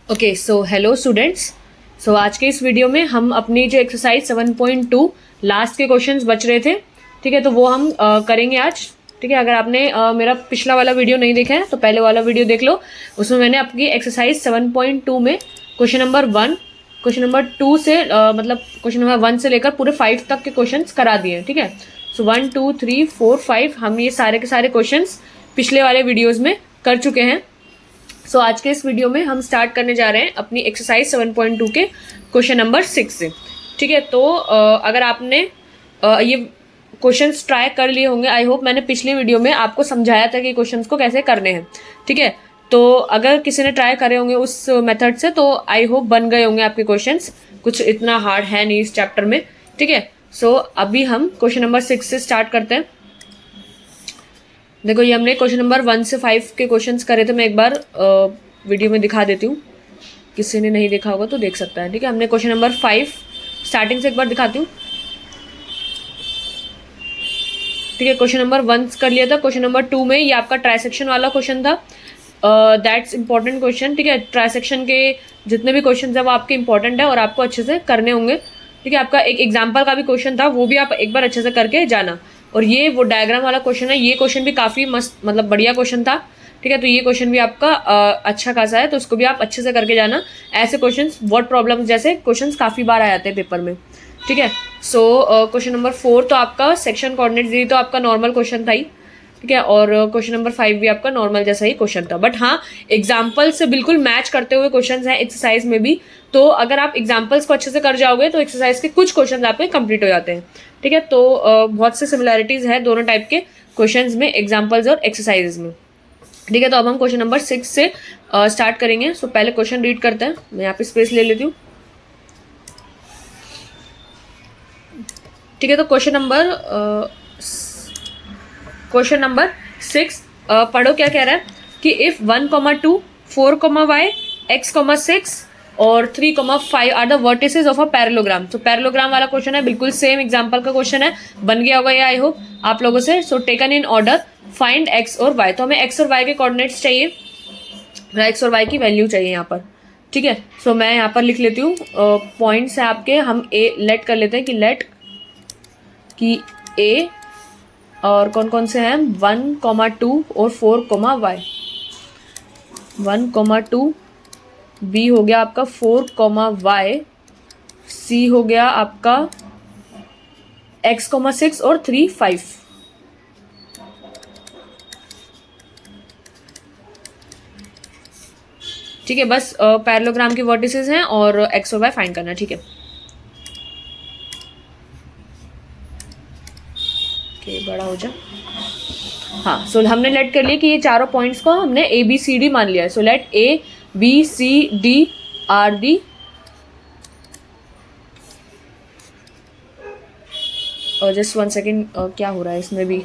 Okay so hello students. So आज के इस वीडियो में हम अपनी जो एक्सरसाइज 7.2 लास्ट के क्वेश्चंस बच रहे थे, ठीक है, तो वो हम करेंगे आज। ठीक है, अगर आपने मेरा पिछला वाला वीडियो नहीं देखा है तो पहले वाला वीडियो देख लो। उसमें मैंने अपनी एक्सरसाइज 7.2 में क्वेश्चन नंबर 1, क्वेश्चन नंबर 2 से मतलब क्वेश्चन नंबर 1 से लेकर पूरे 5 तक के क्वेश्चंस करा दिए हैं। ठीक है, सो 1 2 3 4 5 हम ये सारे के सारे क्वेश्चंस पिछले वाले वीडियोज़ में कर चुके हैं। सो आज के इस वीडियो में हम स्टार्ट करने जा रहे हैं अपनी एक्सरसाइज 7.2 के क्वेश्चन नंबर 6 से। ठीक है, तो अगर आपने ये क्वेश्चंस ट्राई कर लिए होंगे, आई होप मैंने पिछले वीडियो में आपको समझाया था कि क्वेश्चंस को कैसे करने हैं। ठीक है, तो अगर किसी ने ट्राई करे होंगे उस मेथड से तो आई होप बन गए होंगे आपके क्वेश्चंस। कुछ इतना हार्ड है नहीं इस चैप्टर में। ठीक है, सो अभी हम क्वेश्चन नंबर 6 से स्टार्ट करते हैं। देखो, ये हमने क्वेश्चन नंबर 1 से 5 के क्वेश्चंस करे थे। मैं एक बार वीडियो में दिखा देती हूँ, किसी ने नहीं देखा होगा तो देख सकता है। ठीक है, हमने क्वेश्चन नंबर 5 स्टार्टिंग से एक बार दिखाती हूँ। ठीक है, क्वेश्चन नंबर 1 कर लिया था। क्वेश्चन नंबर 2 में ये आपका ट्राइसेक्शन वाला क्वेश्चन था। That's important question. ठीक है, ट्राइसेक्शन के जितने भी क्वेश्चन है वो आपके इंपॉर्टेंट है और आपको अच्छे से करने होंगे। ठीक है, आपका एक एग्जाम्पल का भी क्वेश्चन था, वो भी आप एक बार अच्छे से करके जाना। और ये वो डायग्राम वाला क्वेश्चन है, ये क्वेश्चन भी काफ़ी मस्त मतलब बढ़िया क्वेश्चन था। ठीक है, तो ये क्वेश्चन भी आपका अच्छा खासा है, तो उसको भी आप अच्छे से करके जाना। ऐसे क्वेश्चंस वर्ड प्रॉब्लम जैसे क्वेश्चंस काफ़ी बार आ जाते हैं पेपर में। ठीक है, सो क्वेश्चन नंबर 4 तो आपका सेक्शन कोऑर्डिनेट्स दी तो आपका नॉर्मल क्वेश्चन था ही। ठीक है, और क्वेश्चन नंबर 5 भी आपका नॉर्मल जैसा ही क्वेश्चन था, बट हाँ एग्जाम्पल से बिल्कुल मैच करते हुए क्वेश्चन हैं एक्सरसाइज में भी। तो अगर आप एग्जाम्पल्स को अच्छे से कर जाओगे तो एक्सरसाइज के कुछ क्वेश्चन आपके कंप्लीट हो जाते हैं। ठीक है, तो बहुत से सिमिलैरिटीज है दोनों टाइप के क्वेश्चंस में, एग्जाम्पल्स और एक्सरसाइजेज में। ठीक है, तो अब हम क्वेश्चन नंबर 6 से स्टार्ट करेंगे। सो पहले क्वेश्चन रीड करते हैं। मैं यहाँ पे स्पेस ले लेती हूँ। ठीक है, तो क्वेश्चन नंबर 6 पढ़ो क्या कह रहा है कि इफ 1,2 4,y x,6 और 3,5 are the vertices of a parallelogram. तो पैरेललोग्राम वाला क्वेश्चन है, बिल्कुल सेम एग्जांपल का क्वेश्चन है, बन गया होगा ये आई होप आप लोगों से। सो taken in order find x और y। तो हमें x और y के कोऑर्डिनेट्स चाहिए, x और y की वैल्यू चाहिए यहाँ पर। ठीक है, सो मैं यहाँ पर लिख लेती हूँ पॉइंट्स है आपके। हम लेट कर लेते हैं कि लेट कि a और कौन कौन से हैं 1,2 और 4,y। 1,2 b हो गया आपका 4,y, c हो गया आपका x,6 और 3,5। ठीक है, बस पैरेललोग्राम के वर्टिसेस हैं और x और y फाइंड करना। ठीक है, बड़ा हो जा। हाँ, सो हमने लेट कर लिया कि ये चारों पॉइंट्स को हमने ए बी सी डी मान लिया है। So let A B C D are the और जस्ट 1 सेकेंड, क्या हो रहा है इसमें भी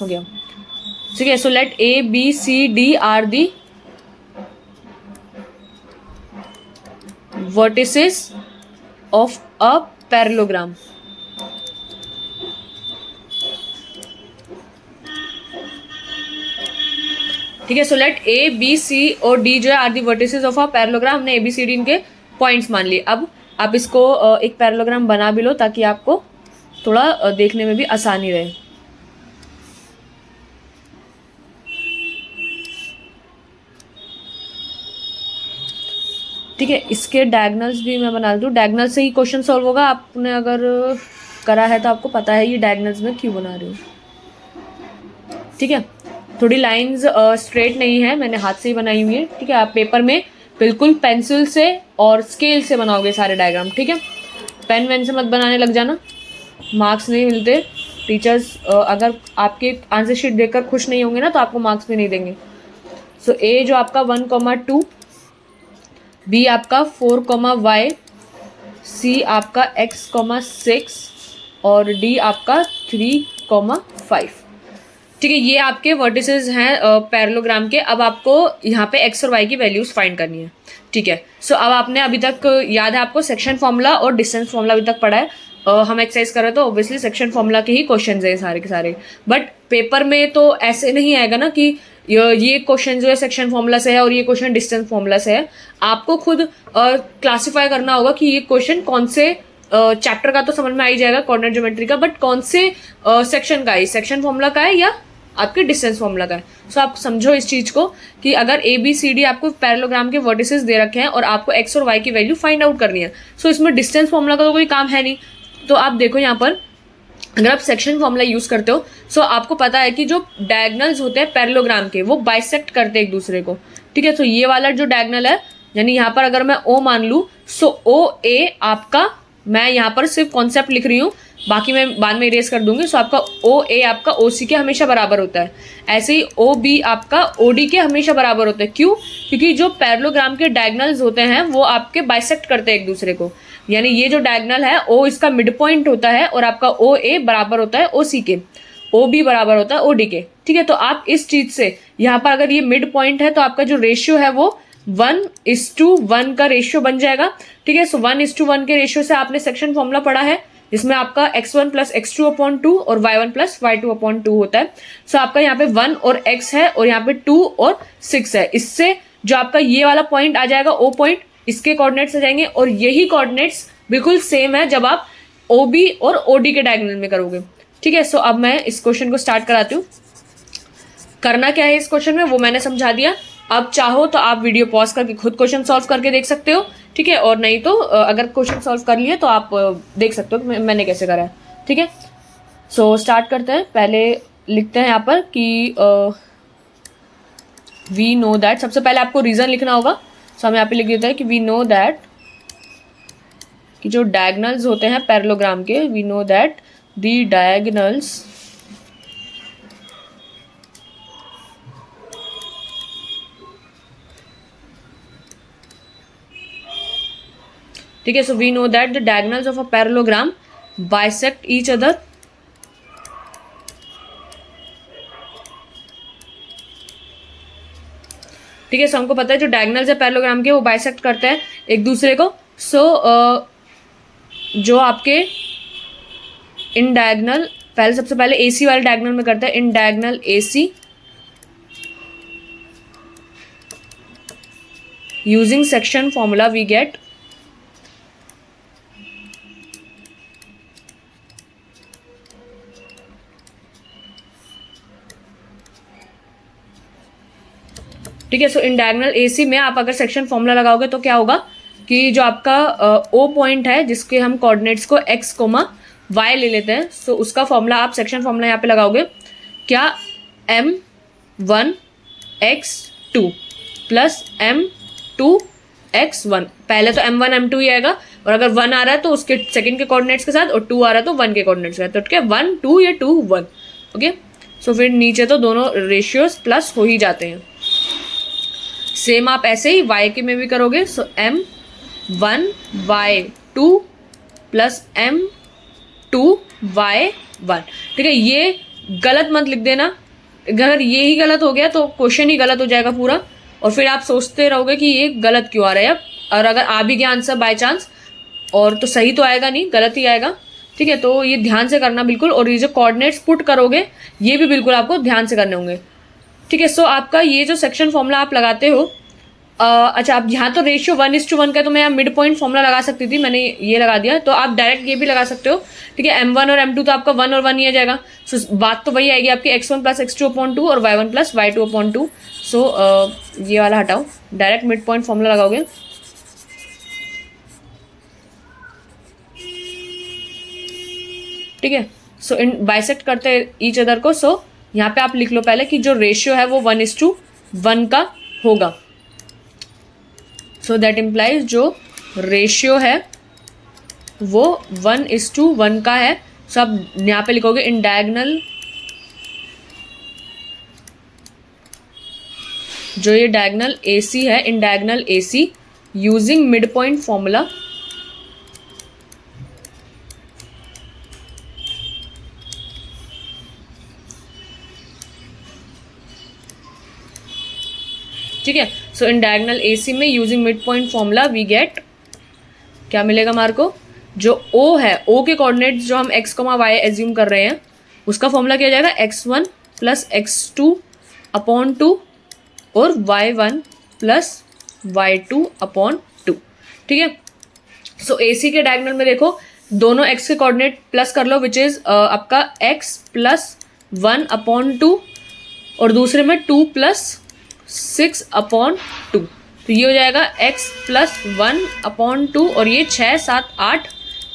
हो गया। ठीक है, so let A B C D are the vertices of a parallelogram. ठीक है, सो लेट ए बी सी और डी जो है are the vertices of a parallelogram. हमने ए बी सी डी इनके पॉइंट्स मान लिए। अब आप इसको एक पैरेललोग्राम बना भी लो ताकि आपको थोड़ा देखने में भी आसानी रहे। ठीक है, इसके डायगोनल्स भी मैं बना दूँ। डायगोनल से ही क्वेश्चन सॉल्व होगा। आपने अगर करा है तो आपको पता है ये डायगोनल्स में क्यों बना रही हूँ। ठीक है, थोड़ी लाइंस स्ट्रेट नहीं है, मैंने हाथ से ही बनाई हुई है। ठीक है, आप पेपर में बिल्कुल पेंसिल से और स्केल से बनाओगे सारे डायग्राम। ठीक है, पेन वेन से मत बनाने लग जाना, मार्क्स नहीं मिलते। टीचर्स अगर आपके आंसर शीट देखकर खुश नहीं होंगे ना तो आपको मार्क्स भी नहीं देंगे। सो ए जो आपका 1,2, बी आपका 4,y, सी आपका x,6 और डी आपका 3,5। ठीक है, ये आपके वर्टिसेस हैं पैरेललोग्राम के। अब आपको यहाँ पे x और y की वैल्यूज फाइंड करनी है। ठीक है, सो अब आपने अभी तक याद है आपको सेक्शन फॉर्मूला और डिस्टेंस फॉर्मूला अभी तक पढ़ा है। हम एक्सरसाइज कर रहे हैं तो ऑब्वियसली सेक्शन फॉर्मूला के ही क्वेश्चन है सारे के सारे। बट पेपर में तो ऐसे नहीं आएगा ना कि ये क्वेश्चन जो है सेक्शन फॉर्मूला से है और ये क्वेश्चन डिस्टेंस फॉर्मूला से है। आपको खुद क्लासिफाई करना होगा कि ये क्वेश्चन कौन से चैप्टर का, तो समझ में आ ही जाएगा कोऑर्डिनेट ज्योमेट्री का, बट कौन से सेक्शन का है, सेक्शन फॉर्मूला का है या आपके डिस्टेंस फॉर्मूला का है। सो आप समझो इस चीज को कि अगर ए बी सी डी आपको पैरेललोग्राम के वर्टिसेस दे रखे हैं और आपको एक्स और वाई की वैल्यू फाइंड आउट करनी है, सो इसमें डिस्टेंस फॉर्मूला का तो कोई काम है नहीं। तो आप देखो यहाँ पर अगर आप सेक्शन फॉर्मूला यूज करते हो, सो आपको पता है कि जो डायगनल्स होते हैं पैरेललोग्राम के वो बाइसेक्ट करते हैं एक दूसरे को, ठीक है। तो ये वाला जो डायगनल है, यानी यहाँ पर अगर मैं ओ मान लूँ, सो ओ ए आपका, मैं यहाँ पर सिर्फ कॉन्सेप्ट लिख रही हूँ, बाकी मैं बाद में इरेज कर दूंगी। सो आपका ओ ए आपका ओ सी के हमेशा बराबर होता है, ऐसे ही ओ बी आपका ओ डी के हमेशा बराबर होता है। क्यों? क्योंकि जो पैरेललोग्राम के डायगनल्स होते हैं वो आपके बाइसेक्ट करते हैं एक दूसरे को, यानी ये जो डायगनल है ओ इसका मिड पॉइंट होता है और आपका ओ ए बराबर होता है ओ सी के, ओ बी बराबर होता है ओ डी के, ठीक है। तो आप इस चीज से यहाँ पर अगर ये मिड पॉइंट है तो आपका जो रेशियो है वो 1:1 का रेशियो बन जाएगा, ठीक है। सो 1:1 के रेशियो से आपने सेक्शन फॉर्मूला पढ़ा है, जिसमें आपका x1 + x2/2 और y1 + y2/2 होता है। सो आपका यहाँ पे 1 और x है और यहाँ पे 2 और 6 है। इससे जो आपका ये वाला पॉइंट आ जाएगा ओ पॉइंट, इसके कोऑर्डिनेट्स आ जाएंगे और यही कोऑर्डिनेट्स बिल्कुल सेम है जब आप ओ बी और ओ डी के डायगोनल में करोगे, ठीक है। सो अब मैं इस क्वेश्चन को स्टार्ट कराती हूँ। करना क्या है इस क्वेश्चन में वो मैंने समझा दिया। अब चाहो तो आप वीडियो पॉज करके खुद क्वेश्चन सॉल्व करके देख सकते हो, ठीक है। और नहीं तो अगर क्वेश्चन सॉल्व कर लिए तो आप देख सकते हो कि मैंने कैसे करा है, ठीक है। सो स्टार्ट करते हैं। पहले लिखते हैं यहाँ पर कि वी नो दैट, सबसे पहले आपको रीजन लिखना होगा। सो हम यहाँ पे लिख देते हैं कि वी नो दैट, कि जो डायगनल्स होते हैं पैरेललोग्राम के, we know that the diagonals ठीक है। So we know that the diagonals of a parallelogram bisect each other, ठीक है। सो हमको पता है जो डायगनल्स है पैरेललोग्राम के वो बाइसेक्ट करते हैं एक दूसरे को। सो जो आपके इन डायगनल, पहले सबसे पहले एसी वाले डायगनल में करते हैं, in diagonal A C using section formula we get ठीक है। सो इन डायगोनल एसी में आप अगर सेक्शन फॉर्मूला लगाओगे तो क्या होगा कि जो आपका ओ पॉइंट है जिसके हम कोऑर्डिनेट्स को x, y ले लेते हैं, सो उसका फॉर्मूला आप सेक्शन फॉर्मूला यहाँ पे लगाओगे क्या, m1 x2 + m2 x1। पहले तो m1 m2 ही आएगा और अगर 1 आ रहा है तो उसके सेकंड के कोऑर्डिनेट्स के साथ और 2 आ रहा है तो 1 के कोऑर्डिनेट्स के साथ, तो ठीक है 1 2 या 2 1, ओके। सो फिर नीचे तो दोनों रेशियोज प्लस हो ही जाते हैं। सेम आप ऐसे ही y के में भी करोगे। सो m1 y2 + m2 y1, ठीक है। ये गलत मत लिख देना, अगर ये ही गलत हो गया तो क्वेश्चन ही गलत हो जाएगा पूरा और फिर आप सोचते रहोगे कि ये गलत क्यों आ रहा है। और अगर आ भी गया आंसर बाय चांस और तो सही तो आएगा नहीं, गलत ही आएगा, ठीक है। तो ये ध्यान से करना बिल्कुल, और ये जो कोऑर्डिनेट्स पुट करोगे ये भी बिल्कुल आपको ध्यान से करने होंगे, ठीक है। सो आपका ये जो सेक्शन फॉर्मूला आप लगाते हो, अच्छा आप यहाँ तो रेशियो 1:1 का, तो मैं यहाँ मिड पॉइंट फॉर्मूला लगा सकती थी, मैंने ये लगा दिया। तो आप डायरेक्ट ये भी लगा सकते हो, ठीक है। m1 और m2 तो आपका 1 और 1 ही आ जाएगा। सो बात तो वही आएगी आपकी x1 + x2/2 और y1 + y2/2। सो ये वाला हटाओ, डायरेक्ट मिड पॉइंट फॉर्मूला लगाओगे। ठीक है। सो इन बाइसेक्ट करते हैं ईच अदर को। सो यहाँ पे आप लिख लो पहले कि जो रेशियो है वो 1:1 का होगा। सो दैट इम्प्लाइज जो रेशियो है वो 1:1 का है। सो आप यहाँ पे लिखोगे इन डायगोनल, जो ये डायगोनल AC है, in diagonal AC using mid point formula ठीक है। सो इन डायगोनल AC में using mid point formula we get, क्या मिलेगा हमारे को, जो O है, O के कोऑर्डिनेट्स जो हम x, y एज्यूम कर रहे हैं उसका फॉर्मूला क्या हो जाएगा, x1 + x2 अपॉन 2 और y1 प्लस y2 अपॉन 2। ठीक है, सो AC के डायगोनल में देखो दोनों x के कोऑर्डिनेट प्लस कर लो, विच इज आपका x प्लस 1 अपॉन 2 और दूसरे में 2 प्लस 6 अपॉन 2। तो ये हो जाएगा x प्लस 1 अपॉन 2 और ये 6 7 8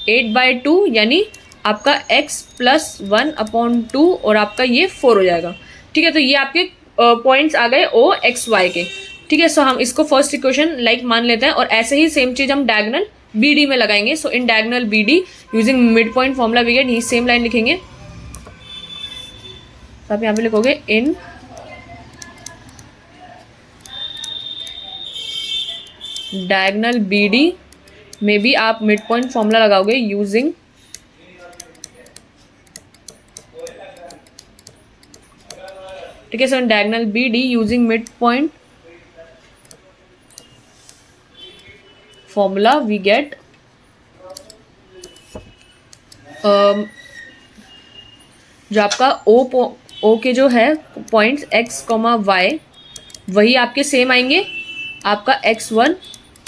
8/2 यानी आपका x प्लस 1 अपॉन 2 और आपका ये 4 हो जाएगा। ठीक है, तो ये आपके पॉइंट्स आ गए ओ एक्स वाई के। ठीक है, सो हम इसको फर्स्ट इक्वेशन लाइक मान लेते हैं और ऐसे ही सेम चीज हम डायगोनल BD में लगाएंगे। So in diagonal BD using mid point formula we get, ये सेम लाइन लिखेंगे। तो आप यहाँ पे लिखोगे इन डायगोनल BD में भी आप मिड पॉइंट फॉर्मूला लगाओगे यूजिंग ठीक है, so in diagonal BD using mid point formula we get जो आपका ओ के जो है पॉइंट्स x, y वही आपके सेम आएंगे, आपका x1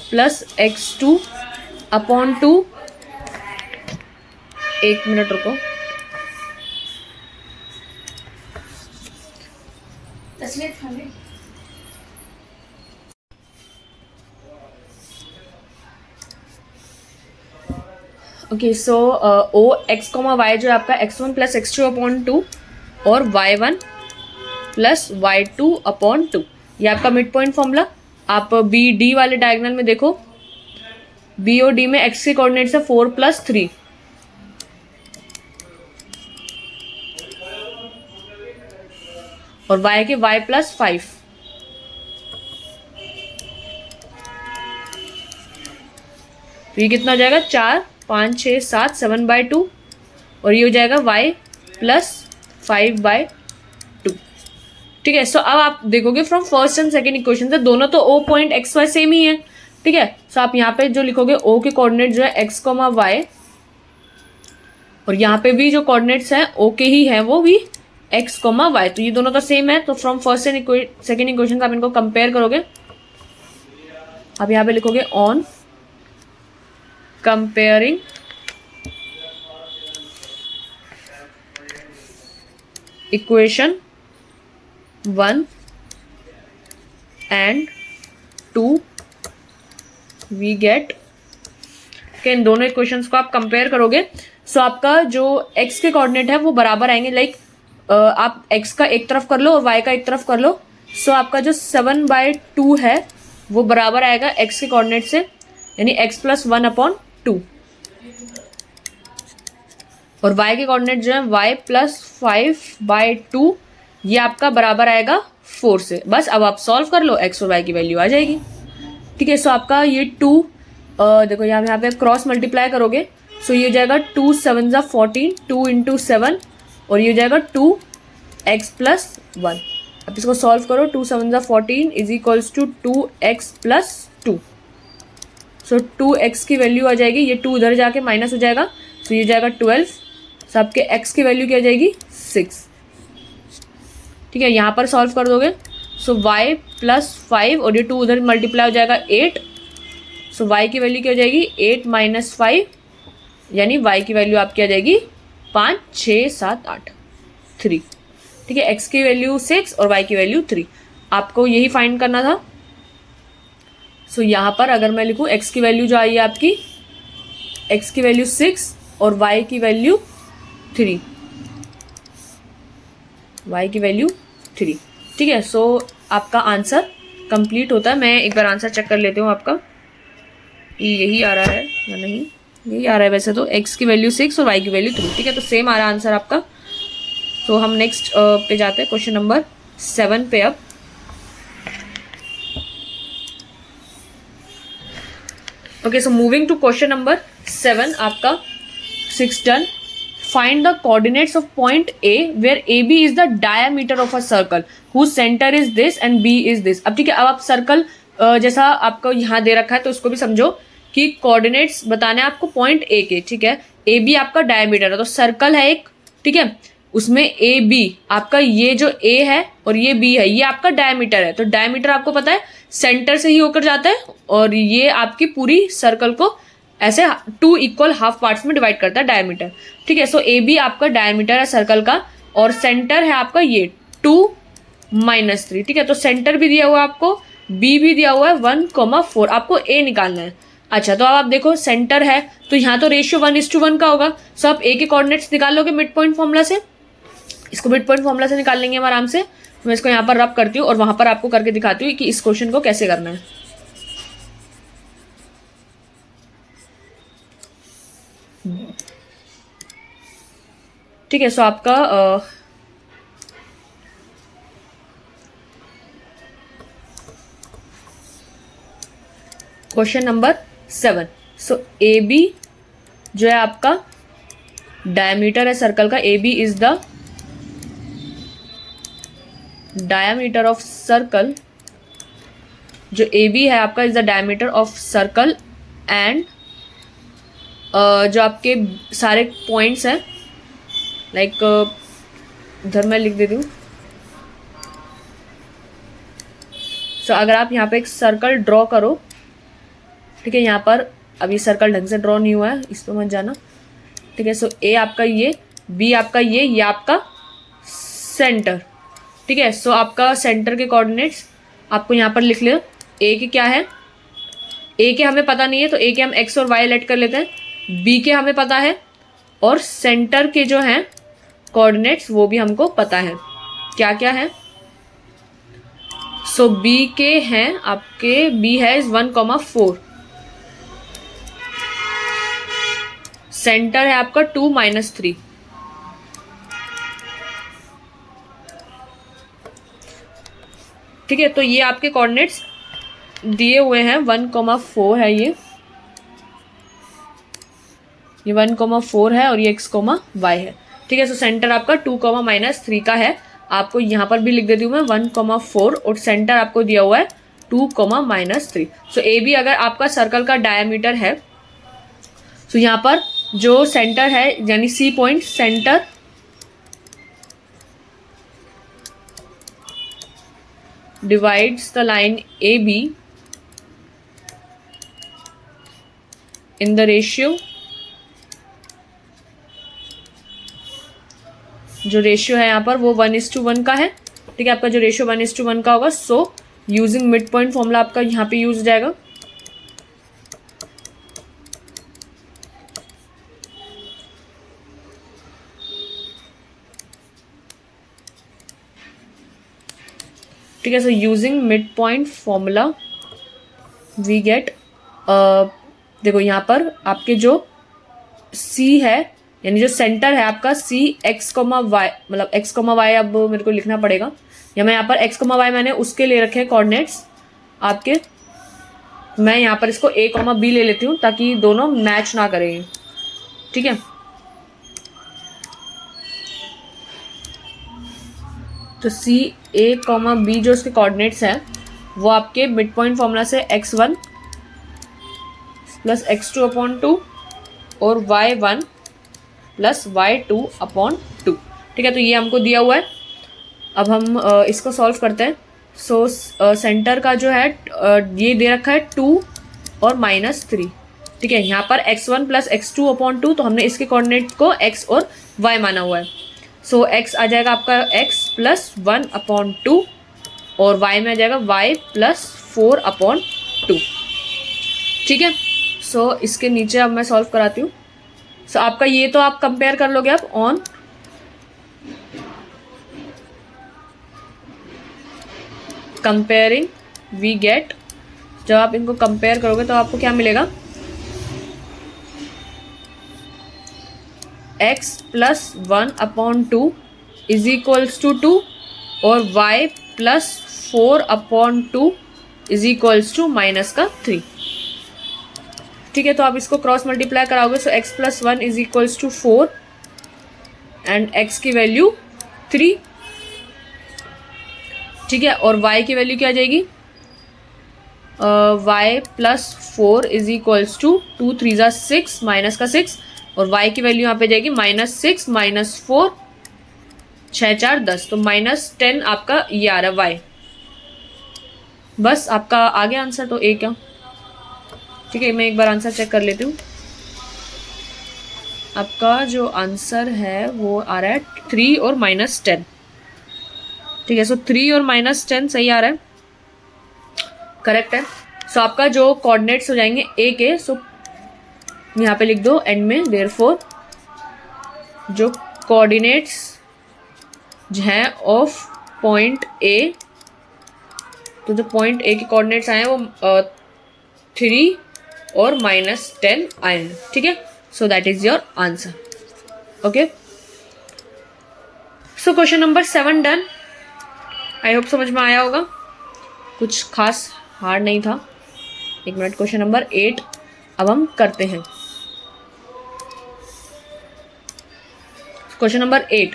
प्लस x2 अपॉन 2। एक मिनट रुको, ओके, सो ओ एक्स कॉमा वाई जो आपका x1 प्लस x2 अपॉन 2 और y1 प्लस y2 अपॉन 2, ये आपका मिड पॉइंट फॉर्मूला। आप बी डी वाले डायगोनल में देखो, बी और डी में x के कोऑर्डिनेट्स है 4 प्लस 3 और y के y प्लस 5। तो ये कितना हो जाएगा 4 5 6 7 7/2 और ये हो जाएगा y प्लस 5/2। ठीक है, सो अब आप देखोगे from first and second equation से दोनों तो O point x y same ही है। ठीक है, सो आप यहाँ पे जो लिखोगे ओ के कोऑर्डिनेट जो है एक्स कॉमा वाई और यहाँ पे भी जो कोऑर्डिनेट्स हैं ओ के ही हैं वो भी एक्स कॉमा वाई, तो ये दोनों तो सेम है। तो from first and second equation आप इनको कंपेयर करोगे। आप यहाँ पे लिखोगे on comparing equation 1 and 2 we get कि इन दोनों इक्वेशंस को आप कंपेयर करोगे। सो आपका जो x के कोऑर्डिनेट है वो बराबर आएंगे, लाइक आप x का एक तरफ कर लो और y का एक तरफ कर लो। सो आपका जो 7/2 है वो बराबर आएगा x के कोऑर्डिनेट से, यानी x प्लस 1 अपॉन 2 और y के कोऑर्डिनेट जो है y प्लस 5/2 ये आपका बराबर आएगा 4 से। बस अब आप सॉल्व कर लो, x और y की वैल्यू आ जाएगी। ठीक है, सो आपका ये 2 देखो यहाँ पे क्रॉस मल्टीप्लाई करोगे, सो ये हो जाएगा 2 7 14 2 इंटू 7 और ये हो जाएगा 2x प्लस 1। अब इसको सॉल्व करो, 2 7 14 is equals to 2x plus 2। So 2x की वैल्यू आ जाएगी, ये 2 उधर जाके माइनस हो जाएगा, सो ये हो जाएगा 12। सो आपके x की वैल्यू क्या आ जाएगी 6। ठीक है, यहाँ पर सॉल्व कर दोगे, सो y प्लस 5 और ये 2 उधर मल्टीप्लाई हो जाएगा 8। सो y की वैल्यू क्या हो जाएगी 8 माइनस 5, यानी y की वैल्यू आपकी आ जाएगी 5 6 7 8 3। ठीक है, x की वैल्यू 6 और y की वैल्यू 3, आपको यही फाइंड करना था। सो यहाँ पर अगर मैं लिखूँ x की वैल्यू जो आई है आपकी, x की वैल्यू 6 और y की वैल्यू 3, y की वैल्यू 3। ठीक है, सो आपका आंसर कंप्लीट होता है। मैं एक बार आंसर चेक कर लेती हूँ आपका, यही आ रहा है या नहीं, यही आ रहा है वैसे तो, x की वैल्यू 6 और y की वैल्यू 3। ठीक है, तो सेम आ रहा है आंसर आपका। तो हम नेक्स्ट पे जाते हैं, क्वेश्चन नंबर 7 पे। अब okay, so moving to question number 7, आपका 6 done. Find the coordinates of point A where AB is the diameter of a circle whose center is this and B is this। अब ठीक है, अब आप circle जैसा आपको यहाँ दे रखा है तो उसको भी समझो कि कोऑर्डिनेट्स बताने हैं आपको पॉइंट A के। ठीक है, AB आपका डायमीटर है, तो सर्कल है एक, ठीक है, उसमें ए बी, आपका ये जो ए है और ये बी है, ये आपका डायमीटर है। तो डायमीटर आपको पता है सेंटर से ही होकर जाता है और ये आपकी पूरी सर्कल को ऐसे 2 इक्वल हाफ पार्ट्स में डिवाइड करता है डायमीटर। ठीक है, सो ए बी आपका डायमीटर है सर्कल का और सेंटर है आपका ये 2 - 3। ठीक है, तो सेंटर भी दिया हुआ है आपको, बी भी दिया हुआ है 1,4, आपको ए निकालना है। अच्छा, तो अब आप देखो सेंटर है तो यहाँ तो रेशियो 1:1 का होगा। सो आप ए के कोऑर्डिनेट्स निकाल लोगे मिड पॉइंट फॉर्मूला से, इसको मिड पॉइंट फॉर्मूला से निकाल लेंगे हम आराम से। तो मैं इसको यहाँ पर रब करती हूँ और वहां पर आपको करके दिखाती हूँ कि इस क्वेश्चन को कैसे करना है। ठीक है, सो आपका question number 7। So A B जो है आपका डायमीटर है सर्कल का, A B is the diameter of circle, जो ए बी है आपका is the diameter of circle and जो आपके सारे पॉइंट्स हैं लाइक इधर मैं लिख देती हूँ। सो अगर आप यहाँ पे एक सर्कल ड्रॉ करो, ठीक है, यहाँ पर अभी सर्कल ढंग से ड्रॉ नहीं हुआ है, इस पर मत जाना। ठीक है, सो ए आपका ये, बी आपका ये आपका सेंटर। ठीक है, सो आपका सेंटर के कोऑर्डिनेट्स आपको यहाँ पर लिख लो। ए के क्या है, ए के हमें पता नहीं है तो ए के हम एक्स और वाई लेट कर लेते हैं, बी के हमें पता है और सेंटर के जो हैं कोऑर्डिनेट्स वो भी हमको पता है। क्या क्या है, सो बी के हैं आपके, बी है 1,4, सेंटर है आपका 2 - 3। ठीक है, तो ये आपके कोऑर्डिनेट्स दिए हुए हैं, 1,4 है ये 1,4 है और ये x, y है। ठीक है, सो सेंटर आपका 2, -3 का है। आपको यहाँ पर भी लिख देती हूँ मैं 1,4 और सेंटर आपको दिया हुआ है 2, -3। सो ए बी अगर आपका सर्कल का डायमीटर है, सो यहाँ पर जो सेंटर है यानी C point, centre divides the line A B in the ratio, जो रेशियो है यहाँ पर वो 1:1 का है। ठीक है, आपका जो रेशियो 1:1 का होगा, so using mid point formula आपका यहाँ पे यूज हो जाएगा। ठीक है, so using mid point formula we get, देखो यहाँ पर आपके जो C है यानी जो सेंटर है आपका C x, y, मतलब x, y अब मेरे को लिखना पड़ेगा, या मैं यहाँ पर x, y मैंने उसके ले रखे हैं कोऑर्डिनेट्स आपके, मैं यहाँ पर इसको a, b ले लेती हूँ ताकि दोनों मैच ना करें। ठीक है, तो C A, B जो इसके कोऑर्डिनेट्स हैं वो आपके मिड पॉइंट फॉर्मूला से x1 + x2/2 और y1 + y2/2। ठीक है, तो ये हमको दिया हुआ है। अब हम इसको सॉल्व करते हैं। सो सेंटर का जो है ये दे रखा है 2 और -3। ठीक है, यहाँ पर x1 + x2/2, तो हमने इसके कोऑर्डिनेट को x और y माना हुआ है। सो x आ जाएगा आपका x + 1/2 और y में आ जाएगा y + 4/2। ठीक है, सो इसके नीचे अब मैं सॉल्व कराती हूँ। सो आपका ये तो आप कंपेयर कर लोगे आप ऑन कंपेयरिंग वी गेट, जब आप इनको कंपेयर करोगे तो आपको क्या मिलेगा, x + 1/2 = 2 और y + 4/2 = -3। ठीक है, तो आप इसको क्रॉस मल्टीप्लाई कराओगे, सो x + 1 = 4 एंड x की वैल्यू 3। ठीक है, और y की वैल्यू क्या आ जाएगी, y + 4 = 2 3 6 -6 और y की वैल्यू यहाँ पे जाएगी -6 - 4 6 4 10, तो -10 आपका ये आ रहा है वाई। बस आपका आ गया आंसर, तो ए क्या। ठीक है, मैं एक बार आंसर चेक कर लेती हूँ। आपका जो आंसर है वो आ रहा है 3 और -10। ठीक है, सो 3 और -10 सही आ रहा है, करेक्ट है। सो आपका जो कोऑर्डिनेट्स हो जाएंगे ए के, सो यहाँ पे लिख दो एंड में, देयरफॉर जो कोऑर्डिनेट्स हैं ऑफ पॉइंट ए, तो जो पॉइंट ए के कोऑर्डिनेट्स आए हैं वो 3 और -10 आए हैं। ठीक है, so that is your answer. Okay, so question number 7 done. I hope समझ में आया होगा, कुछ खास हार्ड नहीं था। एक मिनट, क्वेश्चन नंबर 8 अब हम करते हैं। Question number 8,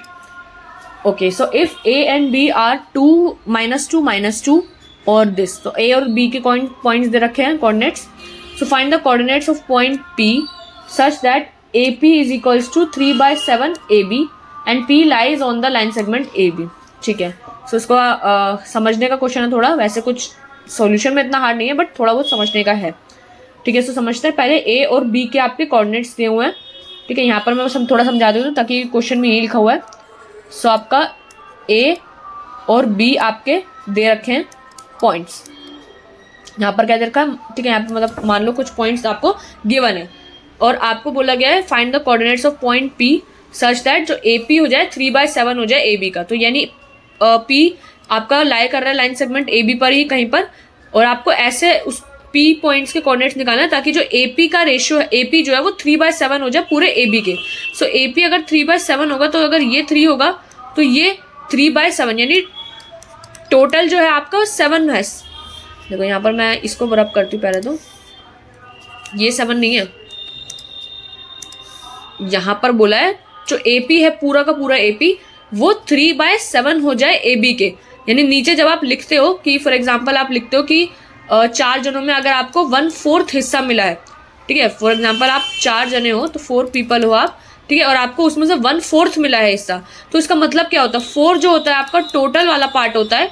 okay, so if A and B are 2 -2 -2 और दिस, तो ए और बी के पॉइंट्स दे रखे हैं coordinates. So find the coordinates of point P such that A P is equals to 3/7 A B and P lies on the line segment A B. ठीक है, सो इसको समझने का क्वेश्चन है थोड़ा, वैसे कुछ सॉल्यूशन में इतना हार्ड नहीं है, बट थोड़ा बहुत समझने का है। ठीक है, सो समझते हैं पहले ए और बी के आपके कोऑर्डिनेट्स दिए हुए हैं। ठीक है, यहाँ पर मैं थोड़ा समझा दूँ ताकि क्वेश्चन में यही लिखा हुआ है। सो आपका ए और बी आपके दे रखे हैं पॉइंट्स, यहाँ पर क्या दे रखा है। ठीक है, यहाँ पे मतलब मान लो कुछ पॉइंट्स आपको गिवन है और आपको बोला गया है find the coordinates of point P such that जो ए पी हो जाए 3/7 हो जाए ए बी का। तो यानी पी आपका लाई कर रहा है लाइन सेगमेंट ए बी पर ही कहीं पर, और आपको ऐसे उस पी पॉइंट्स के कोऑर्डिनेट्स निकालना है ताकि जो ए पी का रेशियो है, ए पी जो है वो 3/7 हो जाए पूरे ए बी के। सो ए पी अगर 3/7 होगा, तो अगर ये 3 होगा तो ये 3/7, यानी टोटल जो है आपका 7 है। देखो यहाँ पर मैं इसको बराबर करती हूँ पहले, तो ये 7 नहीं है, यहाँ पर बोला है जो एपी है पूरा का पूरा एपी वो 3/7 हो जाए ए बी के। यानी नीचे जब आप लिखते हो कि फॉर एग्जाम्पल आप लिखते हो कि 4 जनों में अगर आपको 1/4 हिस्सा मिला है, ठीक है, फॉर एग्जाम्पल आप 4 जने हो तो 4 पीपल हो आप, ठीक है, और आपको उसमें से 1/4 मिला है हिस्सा, तो इसका मतलब क्या होता है, 4 जो होता है आपका टोटल वाला पार्ट होता है,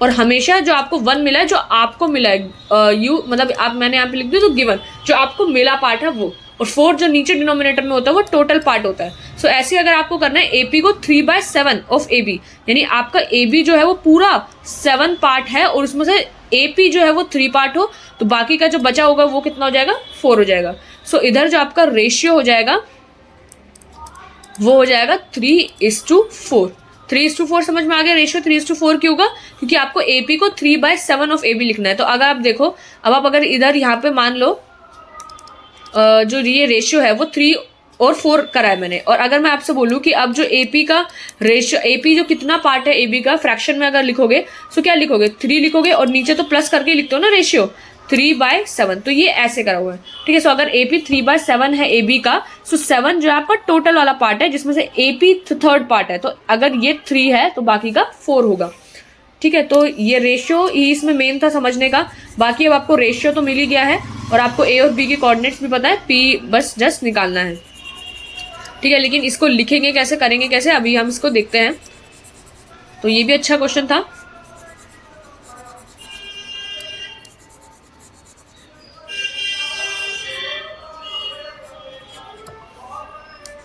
और हमेशा जो आपको 1 मिला है, जो आपको मिला है यू मतलब आप मैंने यहाँ पे लिख दिया तो गिवन, जो आपको मिला पार्ट है वो, और 4 जो नीचे डिनोमिनेटर में होता है वो टोटल पार्ट होता है। सो ऐसे अगर आपको करना है एपी को 3/7 ऑफ ए बी, यानी आपका ए बी जो है वो पूरा 7 पार्ट है और उसमें से एपी जो है वो 3 पार्ट हो, तो बाकी का जो बचा होगा वो कितना हो जाएगा, 4 हो जाएगा। सो इधर जो आपका रेशियो हो जाएगा वो हो जाएगा 3:4। 3:4 समझ में आ गया, रेशियो 3:4 क्यों होगा, क्योंकि आपको एपी को 3/7 ऑफ ए बी लिखना है। तो अगर आप देखो, अब आप अगर इधर यहाँ पे मान लो जो ये रेशियो है वो 3 और 4 करा है मैंने, और अगर मैं आपसे बोलूँ कि अब जो एपी का रेशियो, एपी जो कितना पार्ट है एबी का फ्रैक्शन में अगर लिखोगे तो क्या लिखोगे, 3 लिखोगे, और नीचे तो प्लस करके लिखते हो ना रेशियो 3/7, तो ये ऐसे करा हुआ है। ठीक है, सो अगर एपी 3/7 है एबी का, सो 7 जो है आपका टोटल वाला पार्ट है जिसमें से एपी थर्ड पार्ट है, तो अगर ये 3 है तो बाकी का 4 होगा। ठीक है, तो ये रेशियो ही इसमें मेन था समझने का। बाकी अब आपको रेशियो तो मिल ही गया है और आपको ए और बी के कोऑर्डिनेट्स भी पता है, पी बस जस्ट निकालना है। ठीक है, लेकिन इसको लिखेंगे कैसे, करेंगे कैसे, अभी हम इसको देखते हैं। तो ये भी अच्छा क्वेश्चन था।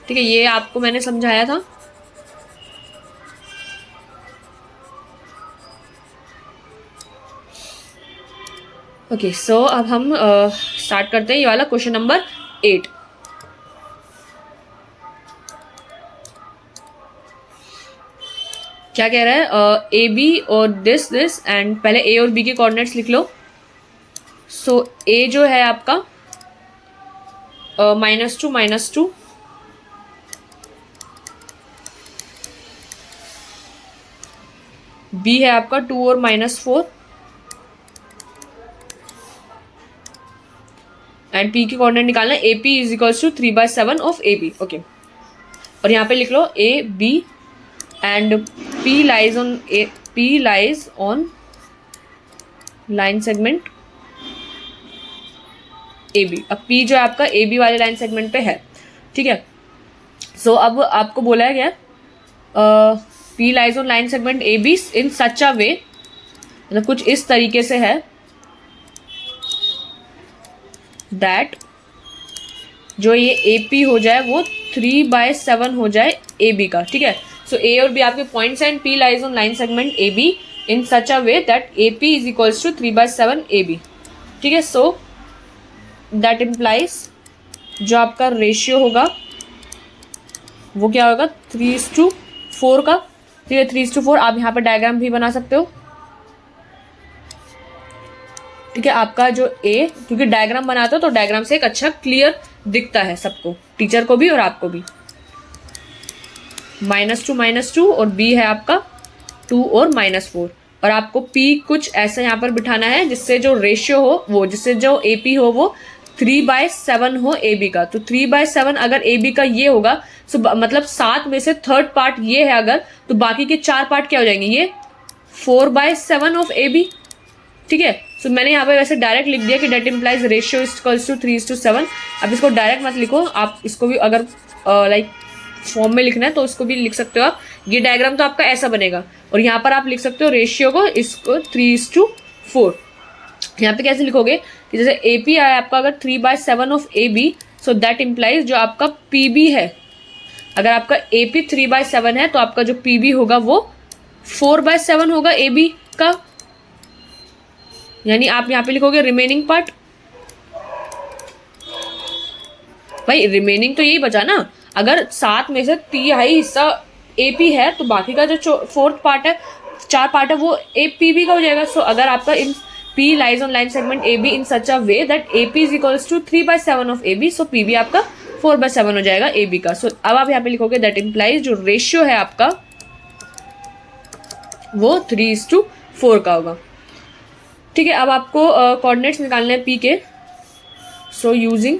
ठीक है, ये आपको मैंने समझाया था। ओके, सो अब हम स्टार्ट करते हैं ये वाला क्वेश्चन नंबर 8। क्या कह रहा है, ए बी और दिस एंड पहले ए और बी के कोऑर्डिनेट्स लिख लो। सो ए जो है आपका -2 बी है आपका 2 और -4 एंड पी की कोऑर्डिनेट निकालना है, A P is equals to 3/7 of A B. Okay, और यहाँ पे लिख लो A B and P lies on line segment A B. अब पी जो है आपका ए बी वाले लाइन सेगमेंट पे है। ठीक है, सो अब आपको बोला है क्या P lies on line segment AB in such a way, मतलब कुछ इस तरीके से है that जो ये AP हो जाए वो 3/7 हो जाए AB का, ठीक है। सो A और B आपके points and P lies on line segment AB in such a way that AP is equals to 3/7 AB, ठीक है। सो दैट इम्प्लाइज जो आपका रेशियो होगा वो क्या होगा 3:4 का, ठीक है। 3:4 आप यहाँ पर डायग्राम भी बना सकते हो, ठीक है। आपका जो A, क्योंकि डायग्राम बनाते हो तो डायग्राम से एक अच्छा क्लियर दिखता है सबको, टीचर को भी और आपको भी। -2 और B है आपका 2 और -4, और आपको P कुछ ऐसा यहाँ पर बिठाना है जिससे जो रेशियो हो वो, जिससे जो AP हो वो 3/7 हो AB का। तो 3/7 अगर AB का ये होगा तो मतलब 7 में से थर्ड पार्ट ये है अगर, तो बाकी के 4 पार्ट क्या हो जाएंगे, ये 4/7 ऑफ AB, ठीक है। सो मैंने यहाँ पे वैसे डायरेक्ट लिख दिया कि that implies ratio equals to 3:7। अब इसको डायरेक्ट मत लिखो, आप इसको भी अगर लाइक फॉर्म में लिखना है तो उसको भी लिख सकते हो आप। ये डायग्राम तो आपका ऐसा बनेगा, और यहाँ पर आप लिख सकते हो रेशियो को, इसको 3:4। यहाँ पे कैसे लिखोगे कि जैसे AP है आपका अगर 3/7 of AB, so that implies जो आपका PB है, अगर आपका AP 3/7 है तो आपका जो PB होगा वो 4/7 होगा AB का। यानी आप यहाँ पे लिखोगे रिमेनिंग पार्ट, भाई रिमेनिंग तो यही बचा ना। अगर 7 में से 3/4 हिस्सा AP है तो बाकी का जो फोर्थ पार्ट है, 4 पार्ट है, वो PB का हो जाएगा। सो अगर आपका इन P lies on line segment AB in such a way that AP is equals to 3/7 of AB, so PB आपका 4/7 हो जाएगा AB का। सो अब आप यहाँ पे लिखोगे दैट इम्प्लाइज जो रेशियो है आपका वो 3:4 का होगा, ठीक है। अब आपको कोऑर्डिनेट्स निकालने हैं P के। सो यूजिंग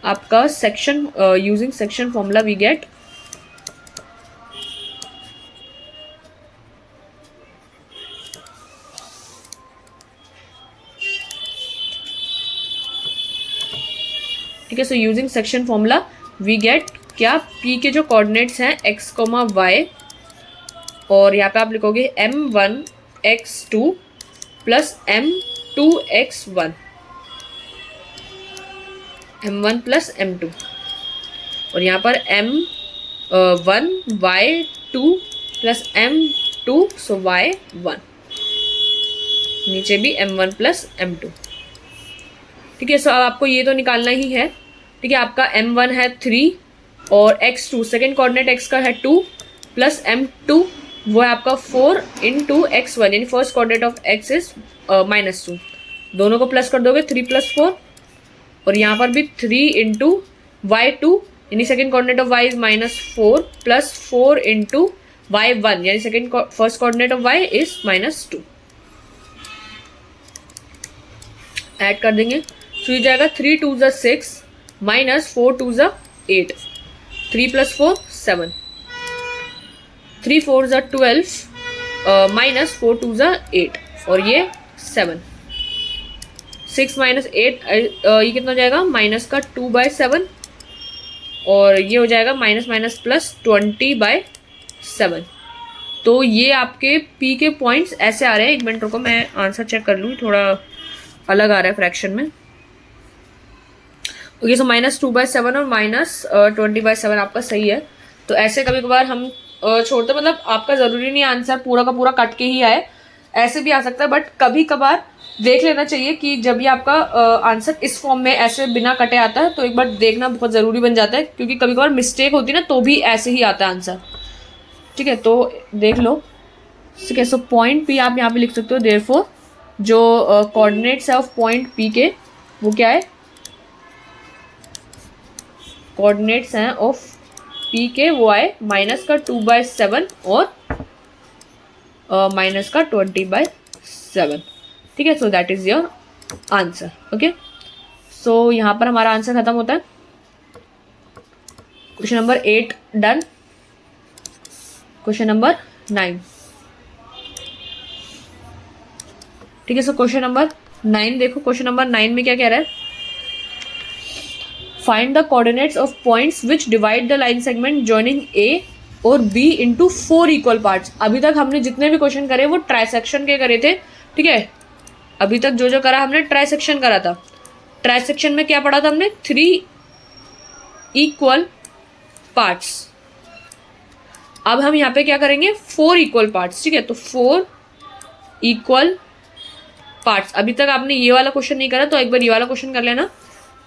आपका section using section formula we get ठीक है। So using section formula we get क्या, P के जो कोऑर्डिनेट्स हैं x, y, और यहाँ पे आप लिखोगे m1x2 plus m2x1, m1 plus m2, और यहाँ पर m1 y2 प्लस m2, सो y1, नीचे भी m1 प्लस m2, ठीक है। सो अब आपको ये तो निकालना ही है, ठीक है। आपका m1 है 3 और x2 सेकेंड कोऑर्डिनेट x का है 2 प्लस m2 वो है आपका 4 इंटू x1, यानी first coordinate of x is -2। दोनों को प्लस कर दोगे 3 + 4, और यहाँ पर भी 3 इंटू y2 यानी second coordinate of y is -4 plus 4 into y1 यानी first coordinate of y is -2। Add कर देंगे तो ये जाएगा 3 × 2 = 6 -4 × 2 = 8, 3 + 4 7, 3 × 4 = 12 -4 × 2 = 8, और ये 7, 6 - 8 ये कितना हो जाएगा -2/7, और ये हो जाएगा -+20/7। तो ये आपके P के पॉइंट्स ऐसे आ रहे हैं। एक मिनट रुको, मैं आंसर चेक कर लूँ, थोड़ा अलग आ रहा है फ्रैक्शन में। ओके, सो -2/7 और -20/7 आपका सही है। तो ऐसे कभी कभार हम छोड़ते, मतलब आपका ज़रूरी नहीं आंसर पूरा का पूरा कट के ही आए, ऐसे भी आ सकता है, बट कभी कभार देख लेना चाहिए कि जब ये आपका आंसर इस फॉर्म में ऐसे बिना कटे आता है तो एक बार देखना बहुत ज़रूरी बन जाता है, क्योंकि कभी कभार मिस्टेक होती है ना तो भी ऐसे ही आता है आंसर, ठीक है। तो देख लो, ठीक है। सो पॉइंट P आप यहाँ पे लिख सकते हो, देयरफॉर जो कोऑर्डिनेट्स है ऑफ पॉइंट P के वो क्या है, कोऑर्डिनेट्स हैं ऑफ P के वो आए -2/7 और -20/7, ठीक है। So that is your answer. Okay, so यहाँ पर हमारा आंसर खत्म होता है। Question number 8 done. Question number 9, ठीक है। सो क्वेश्चन नंबर 9 देखो, क्वेश्चन नंबर 9 में क्या कह रहा है, find the coordinates of points which divide the line segment joining A और बी इंटू 4 इक्वल पार्ट्स। अभी तक हमने जितने भी क्वेश्चन करे वो ट्राइसेक्शन के करे थे, ठीक है। अभी तक जो जो करा हमने ट्राइसेक्शन करा था। ट्राइसेक्शन में क्या पढ़ा था हमने, 3 इक्वल पार्ट्स। अब हम यहाँ पे क्या करेंगे, 4 इक्वल पार्ट्स, ठीक है। तो 4 इक्वल पार्ट्स। अभी तक आपने ये वाला क्वेश्चन नहीं करा तो एक बार ये वाला क्वेश्चन कर लेना,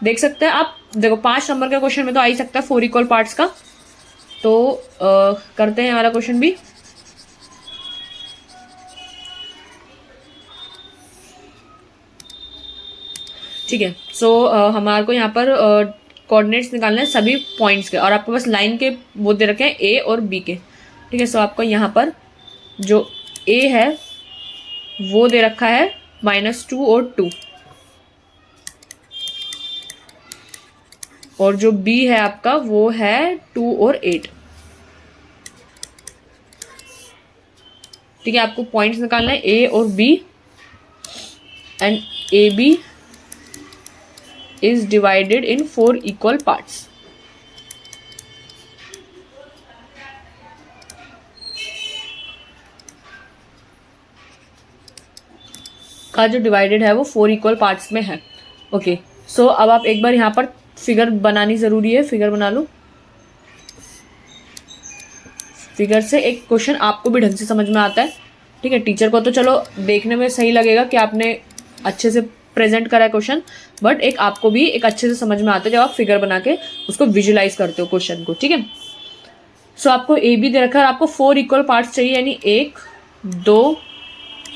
देख सकते हैं आप। देखो 5 नंबर का क्वेश्चन में तो आ ही सकता है 4 इक्वल पार्ट्स का। तो करते हैं ये वाला क्वेश्चन भी। ठीक है। सो हमारे को यहाँ पर कोऑर्डिनेट्स निकालने हैं सभी पॉइंट्स के, और आपके पास लाइन के वो दे रखे हैं ए और बी के, ठीक है। सो आपको यहाँ पर जो ए है वो दे रखा है -2 और 2, और जो बी है आपका वो है 2 और 8, ठीक है। आपको पॉइंट्स निकालना है ए और B, and A B is divided in 4 equal parts। का जो डिवाइडेड है वो 4 इक्वल पार्ट्स में है। ओके, सो अब आप एक बार यहाँ पर फिगर बनानी ज़रूरी है, फिगर बना लो। फिगर से एक क्वेश्चन आपको भी ढंग से समझ में आता है, ठीक है। टीचर को तो चलो देखने में सही लगेगा कि आपने अच्छे से प्रेजेंट करा है क्वेश्चन, बट एक आपको भी एक अच्छे से समझ में आता है जब आप फिगर बना के उसको विजुलाइज करते हो क्वेश्चन को, ठीक है। सो आपको ए बी दे रखा है और आपको 4 इक्वल पार्ट्स चाहिए, यानी 1 2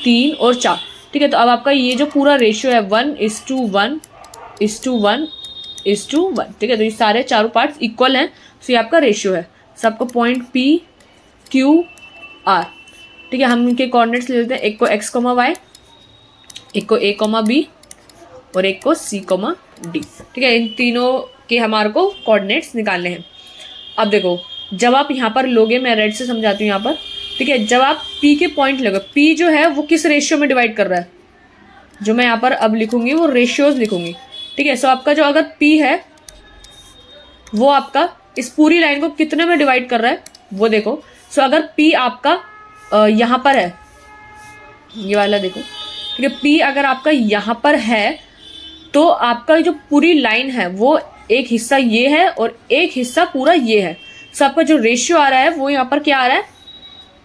3 और 4, ठीक है। तो अब आपका ये जो पूरा रेशियो है 1:1:1:1, ठीक है। तो ये सारे चारों पार्ट्स इक्वल हैं, सो ये आपका रेशियो है। सो आपको पॉइंट पी क्यू आर, ठीक है। हम इनके कोऑर्डिनेट्स ले लेते हैं, एक को x, y, एक को a, b और एक को c, d, ठीक है। इन तीनों के हमारे को कोऑर्डिनेट्स निकालने हैं। अब देखो जब आप यहाँ पर लोगे, मैं रेड से समझाती हूँ यहाँ पर, ठीक है। जब आप p के पॉइंट लोगे, p जो है वो किस रेशियो में डिवाइड कर रहा है, जो मैं यहाँ पर अब लिखूंगी वो रेशियोज लिखूंगी, ठीक है। सो आपका जो अगर p है वो आपका इस पूरी लाइन को कितने में डिवाइड कर रहा है वो देखो। सो अगर p आपका यहाँ पर है, ये वाला देखो, ठीक है। p अगर आपका यहाँ पर है तो आपका जो पूरी लाइन है वो एक हिस्सा ये है और एक हिस्सा पूरा ये है। सो आपका जो रेशियो आ रहा है वो यहाँ पर क्या आ रहा है,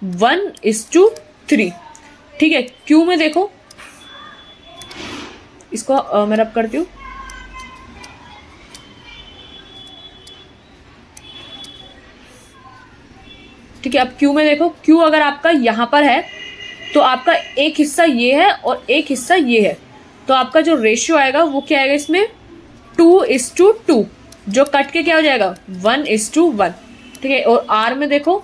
1:3, ठीक है। क्यू में देखो, इसको मैं रब करती हूँ, ठीक है। अब क्यू में देखो, क्यू अगर आपका यहाँ पर है तो आपका एक हिस्सा ये है और एक हिस्सा ये है, तो आपका जो रेशियो आएगा वो क्या आएगा इसमें, 2:2, जो कट के क्या हो जाएगा 1:1, ठीक है। और आर में देखो,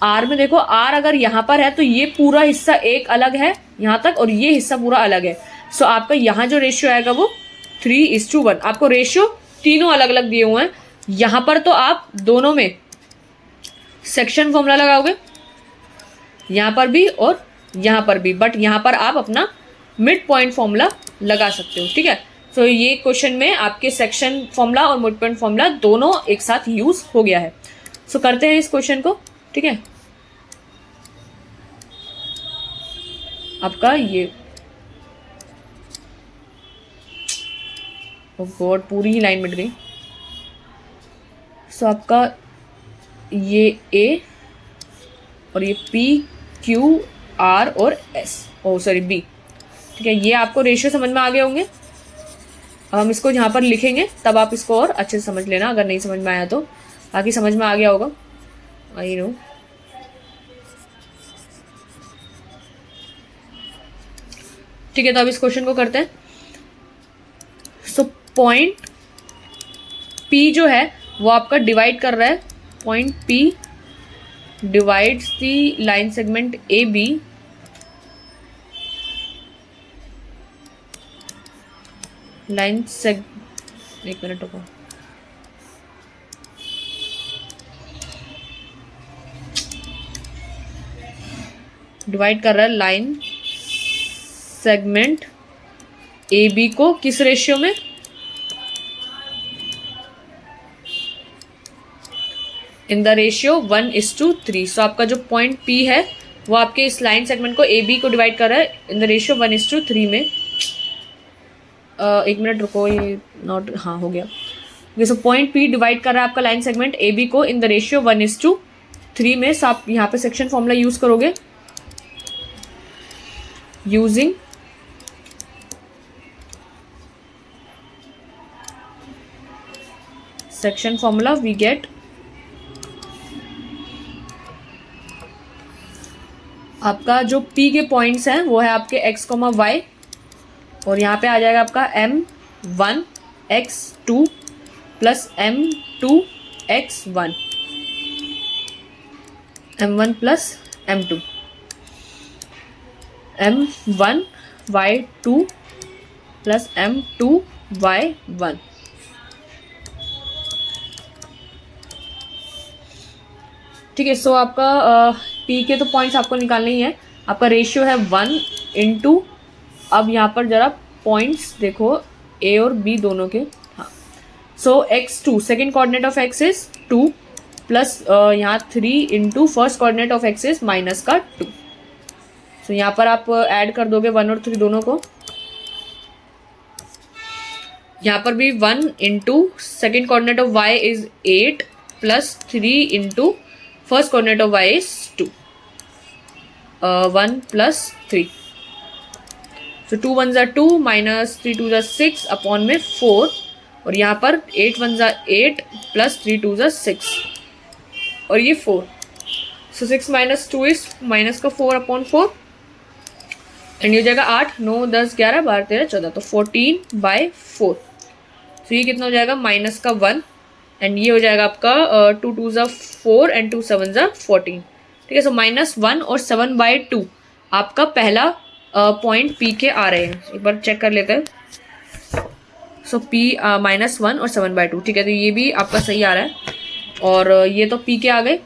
आर में देखो, आर अगर यहाँ पर है तो ये पूरा हिस्सा एक अलग है यहाँ तक और ये हिस्सा पूरा अलग है। सो आपका यहाँ जो रेशियो आएगा वो 3:1। आपको रेशियो तीनों अलग अलग दिए हुए हैं। यहाँ पर तो आप दोनों में सेक्शन फॉर्मूला लगाओगे, यहाँ पर भी और यहाँ पर भी, बट यहाँ पर आप अपना मिड पॉइंट फॉर्मूला लगा सकते हो, ठीक है। तो ये क्वेश्चन में आपके सेक्शन फॉर्मूला और मिड पॉइंट फॉर्मूला दोनों एक साथ यूज हो गया है। सो करते हैं इस क्वेश्चन को, ठीक है। आपका ये गॉड पूरी ही लाइन मिट गई। सो आपका ये ए और ये पी क्यू आर और एस, बी, ठीक है। ये आपको रेशियो समझ में आ गए होंगे। अब हम इसको यहाँ पर लिखेंगे तब आप इसको और अच्छे से समझ लेना, अगर नहीं समझ में आया तो। बाकी समझ में आ गया होगा, आई नो। ठीक है, तो अब इस क्वेश्चन को करते हैं। सो पॉइंट P जो है वो आपका डिवाइड कर रहा है, point P divides the line segment AB line सेग, एक मिनट रुको, डिवाइड कर रहा है लाइन सेगमेंट AB को किस रेशियो में, इन द रेशियो 1:3। सो आपका जो पॉइंट P है वो आपके इस लाइन सेगमेंट को AB को डिवाइड कर रहा है इन द रेशियो 1:3 में। एक मिनट रुको, ये नॉट, हाँ हो गया। सो पॉइंट P डिवाइड कर रहा है आपका लाइन सेगमेंट AB को इन द रेशियो 1:3 में। सो आप यहाँ पे सेक्शन फॉर्मूला यूज करोगे, using section formula we get आपका जो P के पॉइंट्स हैं वो है आपके x, y, और यहाँ पे आ जाएगा आपका M1 x2 plus M2 x1, M1 plus M2, M1 y2 plus M2 y1। ठीक है, सो आपका P के तो पॉइंट्स आपको निकालने ही है। आपका रेशियो है 1 अब यहाँ पर जरा पॉइंट्स देखो A और B दोनों के। हाँ, सो x2 second coordinate of x is 2 plus यहाँ 3 into first coordinate of x is minus का 2। सो यहाँ पर आप ऐड कर दोगे 1 और 3 दोनों को। यहाँ पर भी 1 into second coordinate of y is 8 plus 3 into first coordinate of y is 2, 1 plus 3। So 2 1 2 minus 3 2 6 upon में 4, और यहाँ पर 8 1 8 प्लस 3 2 6 और ये 4। सो 6 माइनस 2 इज माइनस का 4 अपॉन 4, एंड ये हो जाएगा 8 9 10 11 12 13 14, तो 14/4। तो ये कितना हो जाएगा माइनस का 1, एंड ये हो जाएगा आपका 2 2 4 एंड 2 7 14। ठीक है, सो -1 और 7/2 आपका पहला पॉइंट P के आ रहे हैं। एक बार चेक कर लेते हैं। सो P -1 और 7/2। ठीक है, तो ये भी आपका सही आ रहा है, और ये तो P के आ गए,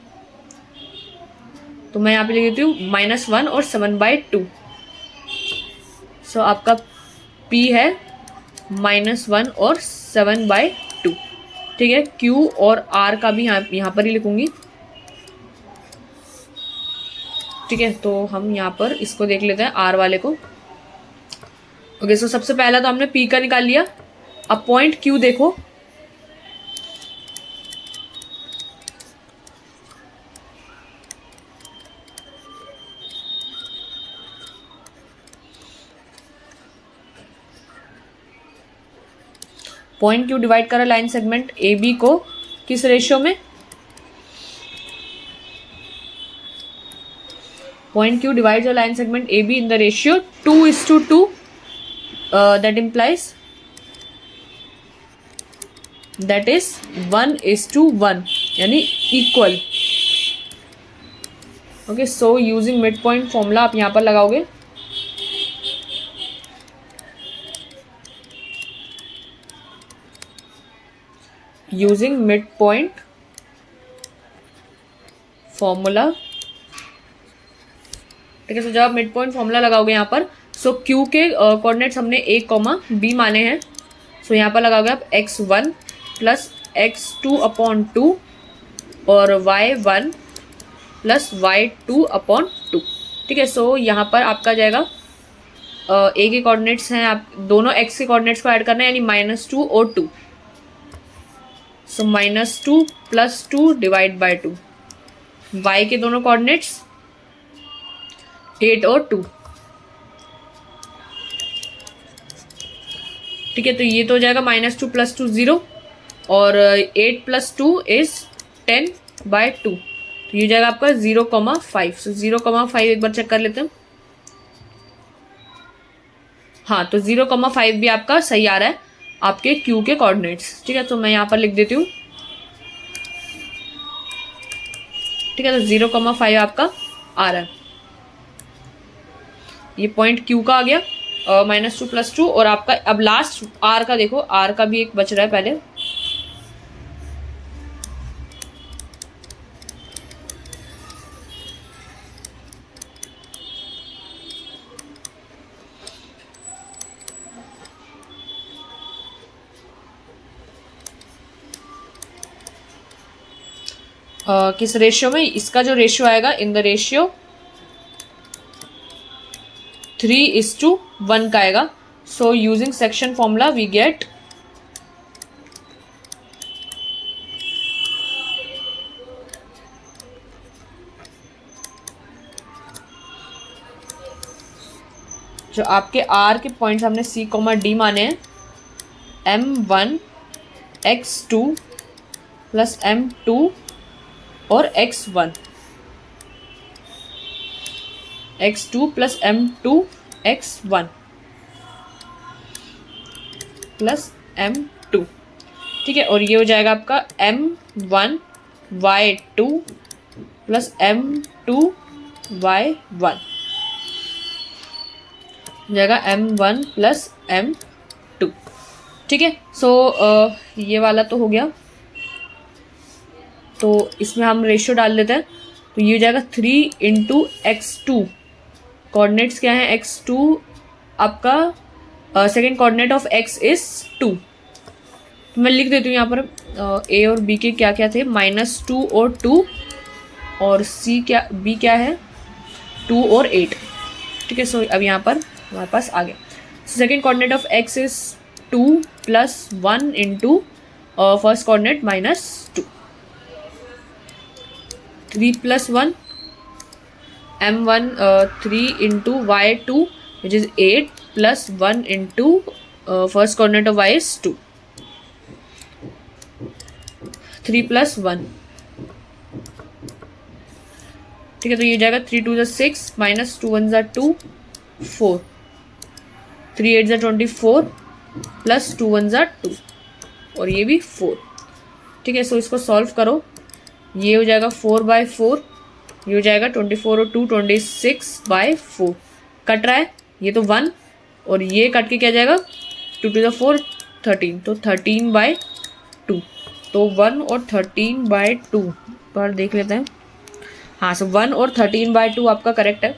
तो मैं यहाँ पे लिख देती हूँ -1 और 7/2। सो आपका P है -1 और 7/2। ठीक है, Q और R का भी यहाँ पर ही लिखूंगी। ठीक है, तो हम यहाँ पर इसको देख लेते हैं R वाले को। ओके, सो सबसे पहला तो हमने P का निकाल लिया। अब पॉइंट Q देखो, पॉइंट Q डिवाइड करा लाइन सेगमेंट AB को किस रेशियो में? Point Q divides a line segment AB in the ratio 2:2. That implies that is 1:1, यानी equal. Okay, so using midpoint formula आप यहाँ पर लगाओगे। Using midpoint formula, ठीक है, तो जब आप मिड पॉइंट फॉर्मूला लगाओगे यहाँ पर, सो Q के कोऑर्डिनेट्स हमने A, B माने हैं। सो यहाँ पर लगाओगे आप x1 प्लस x2/2 और y1 प्लस y2/2। ठीक है, सो यहाँ पर आपका जाएगा A के कोऑर्डिनेट्स हैं, आप दोनों x के कोऑर्डिनेट्स को ऐड करना है, यानी -2 और 2। सो -2 प्लस 2 डिवाइड बाय 2। y के दोनों कोऑर्डिनेट्स 8 और 2। ठीक है, तो ये तो हो जाएगा -2 + 2 0, और 8 + 2 इज 10/2। तो ये जाएगा आपका 0,5। सो 0,5 एक बार चेक कर लेते हैं। हाँ, तो 0,5 भी आपका सही आ रहा है आपके Q के कोऑर्डिनेट्स। ठीक है, तो मैं यहाँ पर लिख देती हूँ। ठीक है, तो 0,5 आपका आ रहा है। ये पॉइंट Q का आ गया, -2 + 2, और आपका अब लास्ट R का देखो, R का भी एक बच रहा है पहले। किस रेशियो में, इसका जो रेशियो आएगा इन द रेशियो 3:1 का आएगा. So using section formula we get जो आपके आर के पॉइंट्स हमने सी कॉमा डी माने हैं, M1 X2 प्लस M2 और X1 X2 plus M2 X1 plus M2. ठीक है, और ये हो जाएगा आपका M1 Y2 plus M2 Y1 हो जाएगा M1 प्लस M2. ठीक है, सो ये वाला तो हो गया. तो इसमें हम रेशियो डाल देते हैं. तो ये हो जाएगा 3 × X2. कोऑर्डिनेट्स क्या है, X2 आपका second coordinate of X is 2. तो मैं लिख देती हूँ यहाँ पर A और B के क्या क्या थे, -2 और 2, और C क्या, B क्या है 2 और 8. ठीक है, सो अब यहाँ पर हमारे पास आ गया. Second coordinate of X is 2 plus 1 into first coordinate -2. 3 plus 1 M1 3 into Y2 which is 8 plus 1 into first coordinate of Y is 2. 3 plus 1. ठीक है, तो ये जाएगा 3 2 6 -2 1 2 4. 3 8 24 प्लस 2 1 2 और ये भी 4. ठीक है, सो इसको सॉल्व करो. ये हो जाएगा 4/4. ये हो जाएगा 24 और 2 26/4. कट रहा है, ये तो 1 और ये कट के क्या जाएगा 2 to the 4 13. तो 13/2. तो 1 और 13/2 पर देख लेते हैं. हाँ, सो 1 और 13/2 आपका करेक्ट है.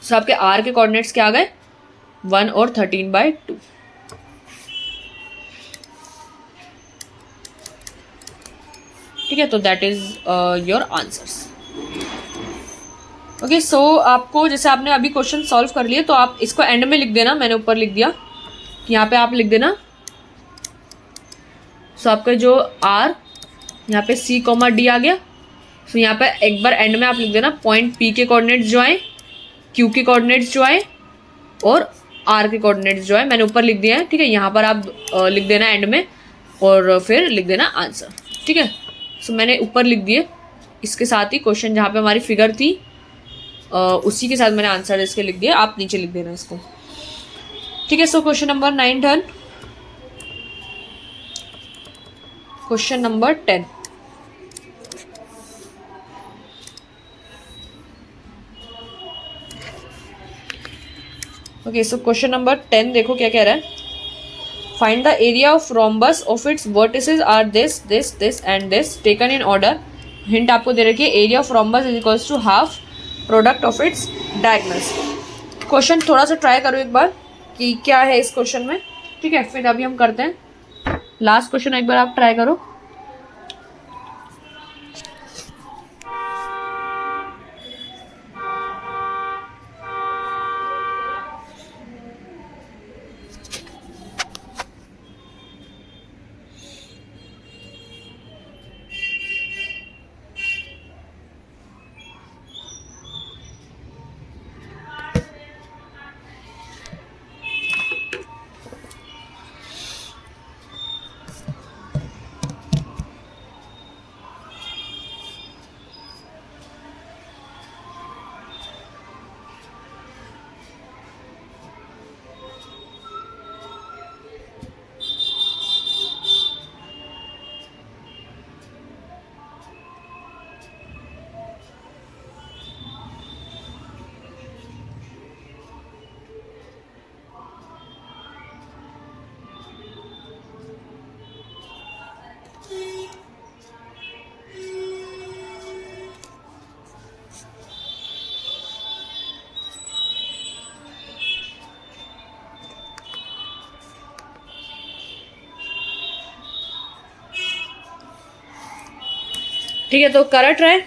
सो आपके आर के कोऑर्डिनेट्स क्या आ गए, 1 और 13/2. ठीक है, तो that is your answers. Okay, so आपको जैसे आपने अभी क्वेश्चन सॉल्व कर लिए तो आप इसको एंड में लिख देना. मैंने ऊपर लिख दिया कि यहाँ पे आप लिख देना. सो आपका जो आर यहाँ पे C, D आ गया. सो यहाँ पे एक बार एंड में आप लिख देना पॉइंट P के कोऑर्डिनेट्स जो आए, Q के कोऑर्डिनेट्स जो आए और R के कोऑर्डिनेट्स जो है मैंने ऊपर लिख दिया है. ठीक है, यहाँ पर आप लिख देना एंड में और फिर लिख देना आंसर. ठीक है, सो मैंने ऊपर लिख दिए. इसके साथ ही क्वेश्चन जहाँ पे हमारी फिगर थी उसी के साथ मैंने आंसर इसके लिख दिया. आप नीचे लिख देना इसको. ठीक है, so question number 9 done. Question number 10. Okay, so question number 10 देखो क्या कह रहा है. Find the area of rhombus of its vertices are this this this and this taken in order. Hint आपको दे रखी है, area of rhombus is equals to half product of its diagonals. Question थोड़ा सा ट्राई करो एक बार कि क्या है इस क्वेश्चन में. ठीक है, फिर अभी हम करते हैं लास्ट क्वेश्चन. एक बार आप ट्राई करो. ठीक है, तो करंट है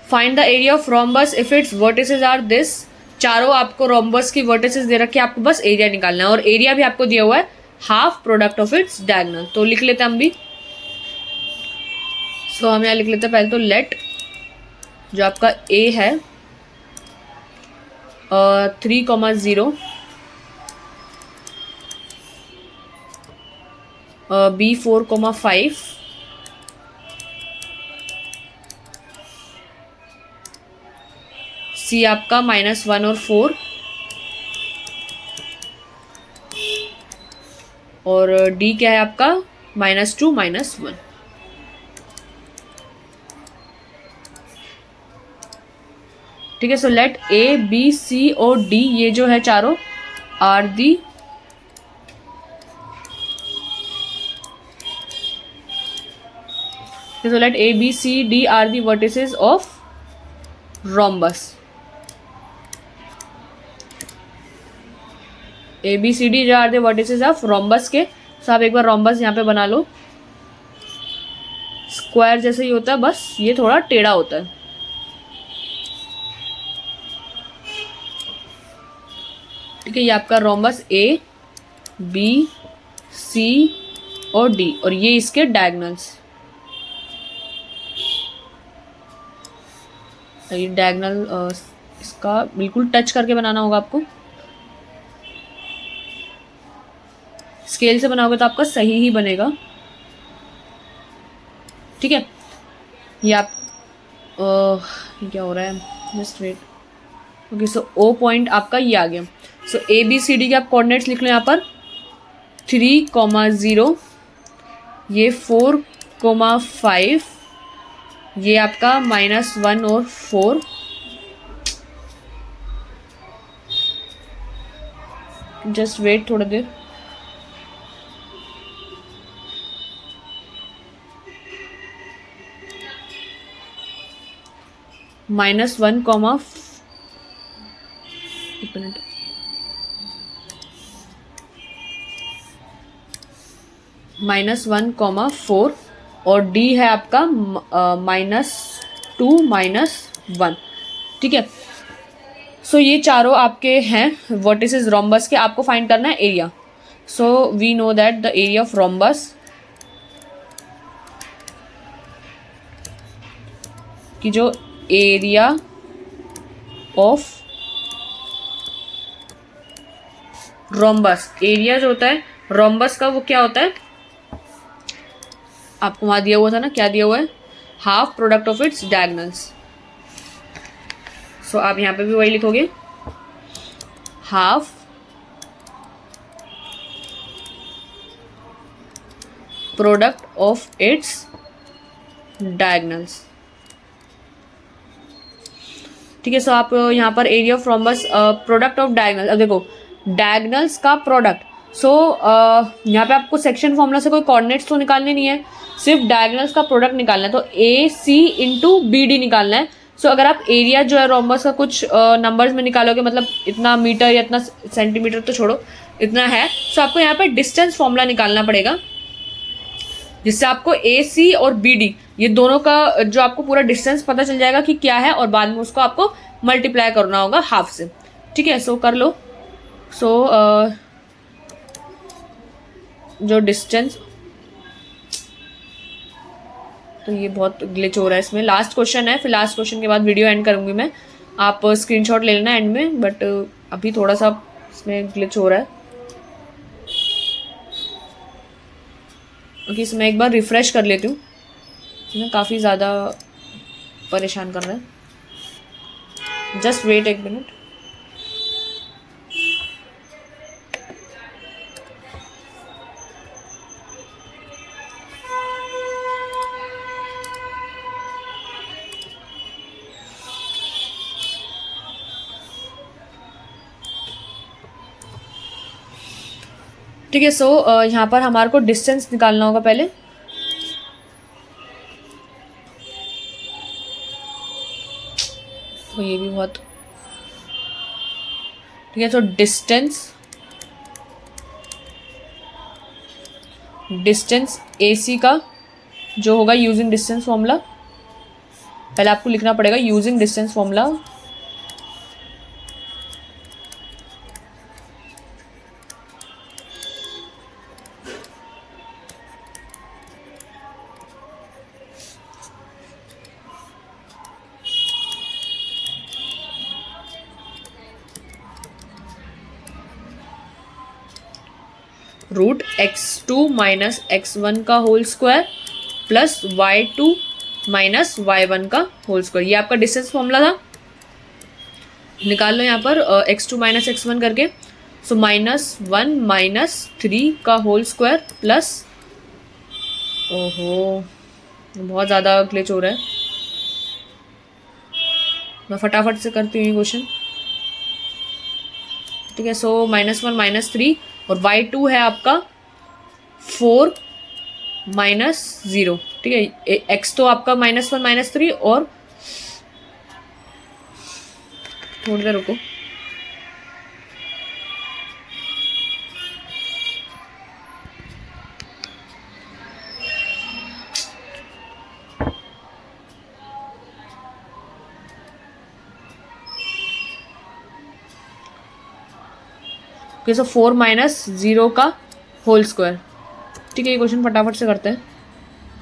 find the area of rhombus if its vertices are this. चारों आपको रोम्बस की वर्टिसेस दे रखे, आपको बस एरिया निकालना है और एरिया भी आपको दिया हुआ है half product of its diagonal. तो लिख लेते हैं हम भी। सो हम यहाँ लिख लेते हैं पहले तो लेट जो आपका ए है 3,0 बी 4,5 सी आपका -1 और 4 और डी क्या है आपका -2 -1। ठीक है, सो लेट ए बी सी और डी ये जो है चारों are the so let A, B, C, D are the vertices of rhombus. A, B, C, D जो are the vertices of rhombus के। तो आप एक बार rhombus यहाँ पे बना लो। स्क्वायर जैसे ही होता है, बस ये थोड़ा टेढ़ा होता है। ठीक है, ये आपका rhombus A, B, C और D और ये इसके डायगोनल्स। ये डायगोनल इसका बिल्कुल टच करके बनाना होगा आपको। स्केल से बनाओगे तो आपका सही ही बनेगा। ठीक है, ये आप ये क्या हो रहा है, जस्ट वेट। ओके, सो ओ पॉइंट आपका ये आ गया। सो ए बी सी डी के आप कोऑर्डिनेट्स लिख लो यहाँ पर 3,0 ये 4,5 ये आपका -1 और 4 जस्ट वेट थोड़ा देर। -1, एक मिनट, -1,4 और D है आपका -2 -1। ठीक है, सो ये चारों आपके हैं वर्टिसेस रोम्बस के। आपको फाइंड करना है area. So we know that the area of rhombus की जो एरिया ऑफ रोम्बस, एरिया जो होता है रोम्बस का वो क्या होता है, आपको वहां दिया हुआ था ना, क्या दिया हुआ है, half product of its diagonals. So आप यहाँ पे भी वही लिखोगे, half product of its diagonals. ठीक है, सो आप यहाँ पर area of rhombus product of diagonal. अब देखो डायगोनल्स का प्रोडक्ट, सो यहाँ पे आपको सेक्शन फॉर्मूला से कोई कोऑर्डिनेट्स तो निकालने नहीं है, सिर्फ डायगोनल्स का प्रोडक्ट निकालना है। तो ए सी इंटू बी डी निकालना है। सो अगर आप एरिया जो है रोम्बस का कुछ नंबर्स में निकालोगे, मतलब इतना मीटर या इतना सेंटीमीटर तो छोड़ो, इतना है, सो आपको यहाँ पे डिस्टेंस फॉर्मूला निकालना पड़ेगा, जिससे आपको ए सी और बी डी ये दोनों का जो आपको पूरा डिस्टेंस पता चल जाएगा कि क्या है, और बाद में उसको आपको मल्टीप्लाई करना होगा हाफ से। ठीक है, सो कर लो। सो जो डिस्टेंस, तो ये बहुत ग्लिच हो रहा है इसमें। लास्ट क्वेश्चन है, फिर लास्ट क्वेश्चन के बाद वीडियो एंड करूंगी मैं। आप स्क्रीनशॉट ले लेना एंड में, बट अभी थोड़ा सा इसमें ग्लिच हो रहा है। ओके, इसमें एक बार रिफ्रेश कर लेती हूँ, काफ़ी ज़्यादा परेशान कर रहा है। जस्ट वेट एक मिनट। ठीक है, सो यहाँ पर हमारे को डिस्टेंस निकालना होगा पहले। तो ये भी बहुत, ठीक है, तो डिस्टेंस AC का जो होगा यूजिंग डिस्टेंस फॉर्मूला, पहले आपको लिखना पड़ेगा using distance formula. Root x2 minus x1 का whole square plus y2 minus y1 का होल स्क्वायर, ये आपका डिस्टेंस फॉर्मूला था। निकाल लो यहाँ पर x2 माइनस x1 करके। सो -1 माइनस 3 का होल स्क्वायर प्लस, ओहो बहुत ज़्यादा ग्लिच हो रहा है, मैं फटाफट से करती हूँ क्वेश्चन। ठीक है, सो -1 माइनस 3 और y2 है आपका 4 माइनस 0। ठीक है, x तो आपका -1 माइनस 3 और थोड़ी देर रुको, सो 4 माइनस 0 का होल स्क्वायर। ठीक है, ये क्वेश्चन फटाफट से करते हैं,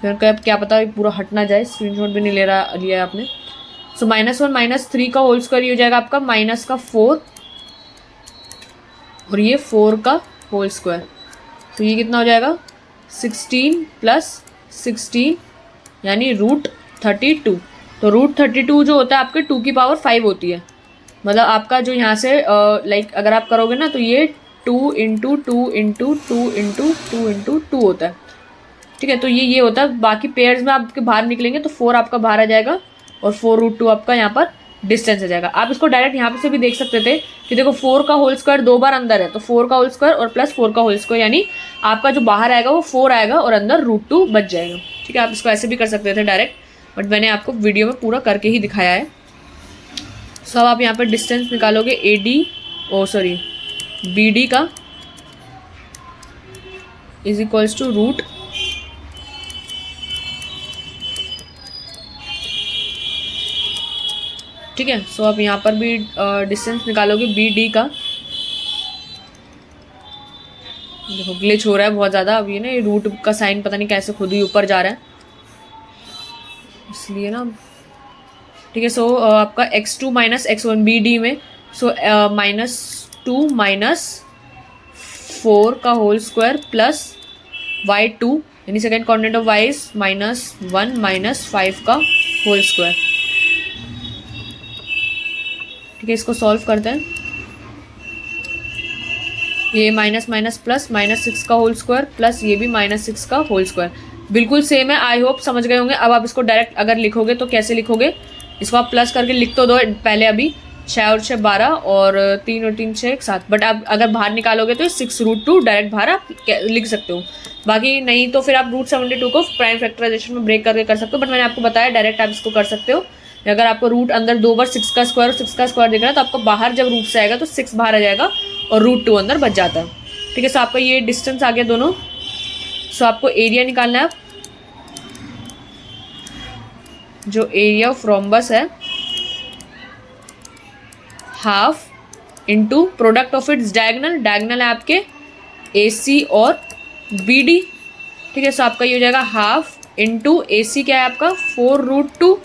फिर क्या पता पूरा हट ना जाए, स्क्रीनशॉट भी नहीं लिया है आपने। सो -1 माइनस 3 का होल स्क्वायर, ये हो जाएगा आपका माइनस का 4 और ये 4 का होल स्क्वायर। तो ये कितना हो जाएगा 16 प्लस 16 यानी √32। तो √32 जो होता है आपके 2 की पावर 5 होती है, मतलब आपका जो यहाँ से लाइक अगर आप करोगे ना तो ये 2 इंटू 2 इंटू 2 इंटू 2 इंटू 2 होता है। ठीक है, तो ये होता है। बाकी पेयर्स में आपके बाहर निकलेंगे तो 4 आपका बाहर आ जाएगा और 4√2 आपका यहाँ पर डिस्टेंस आ जाएगा। आप इसको डायरेक्ट यहाँ पे से भी देख सकते थे कि देखो 4 का होल स्क्वायर 2 बार अंदर है, तो 4 का होल स्क्वायर और प्लस 4 का होल स्क्वायर, यानी आपका जो बाहर आएगा वो 4 आएगा और अंदर √2 बच जाएगा। ठीक है, आप इसको ऐसे भी कर सकते थे डायरेक्ट, बट मैंने आपको वीडियो में पूरा करके ही दिखाया है। सो अब आप यहाँ पर डिस्टेंस निकालोगे BD का इज इक्वल्स टू रूट, ठीक है। सो आप यहाँ पर भी डिस्टेंस निकालोगे BD का। देखो ग्लिच हो रहा है बहुत ज़्यादा, अब ये ना ये रूट का साइन पता नहीं कैसे खुद ही ऊपर जा रहा है, इसलिए ना। ठीक है, सो आपका x2 माइनस x1 BD में, सो -2 माइनस 4 का होल स्क्वायर प्लस y2 यानी second coordinate of y is -1 minus 5 का होल स्क्वायर। ठीक है, इसको सॉल्व करते हैं। ये माइनस माइनस प्लस -6 का होल स्क्वायर प्लस ये भी -6 का होल स्क्वायर, बिल्कुल सेम है। आई होप समझ गए होंगे। अब आप इसको डायरेक्ट अगर लिखोगे तो कैसे लिखोगे, इसको आप प्लस करके लिख तो दो पहले, अभी 6 और 6 12 और 3 और 3 6 7, बट आप अगर बाहर निकालोगे तो 6√2 डायरेक्ट बाहर आप लिख सकते हो। बाकी नहीं तो फिर आप √72 को प्राइम फैक्टराइजेशन में ब्रेक करके कर सकते हो, बट मैंने आपको बताया डायरेक्ट आप इसको कर सकते हो। अगर आपको रूट अंदर 2 बार 6 का स्क्वायर और 6 का स्क्वायर दिख रहा है तो आपको बाहर जब रूट से आएगा तो 6 बाहर आ जाएगा और √2 अंदर बच जाता है। ठीक है, सो आपका ये डिस्टेंस आ गया दोनों। सो आपको एरिया निकालना है, जो एरिया ऑफ रोम्बस है half into product of it's diagonal, diagonal है आपके AC और BD। ठीक है, सो आपका ये हो जाएगा हाफ इंटू AC क्या है आपका 4√2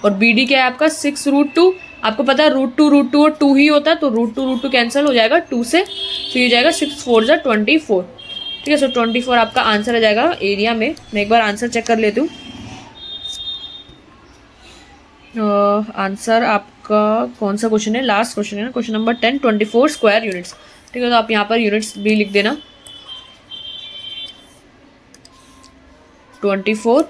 और BD क्या है आपका 6√2। आपको पता है √2 और 2 ही होता है, तो √2 कैंसिल हो जाएगा 2 से, तो ये जाएगा 6 4 जा 24। ठीक है, सो 24 आपका आंसर आ जाएगा एरिया में। मैं एक बार आंसर चेक कर लेती हूँ। आंसर आपका कौन सा क्वेश्चन है, लास्ट क्वेश्चन है ना, क्वेश्चन नंबर 10, 24 स्क्वायर यूनिट्स। ठीक है, तो आप यहाँ पर यूनिट्स भी लिख देना, 24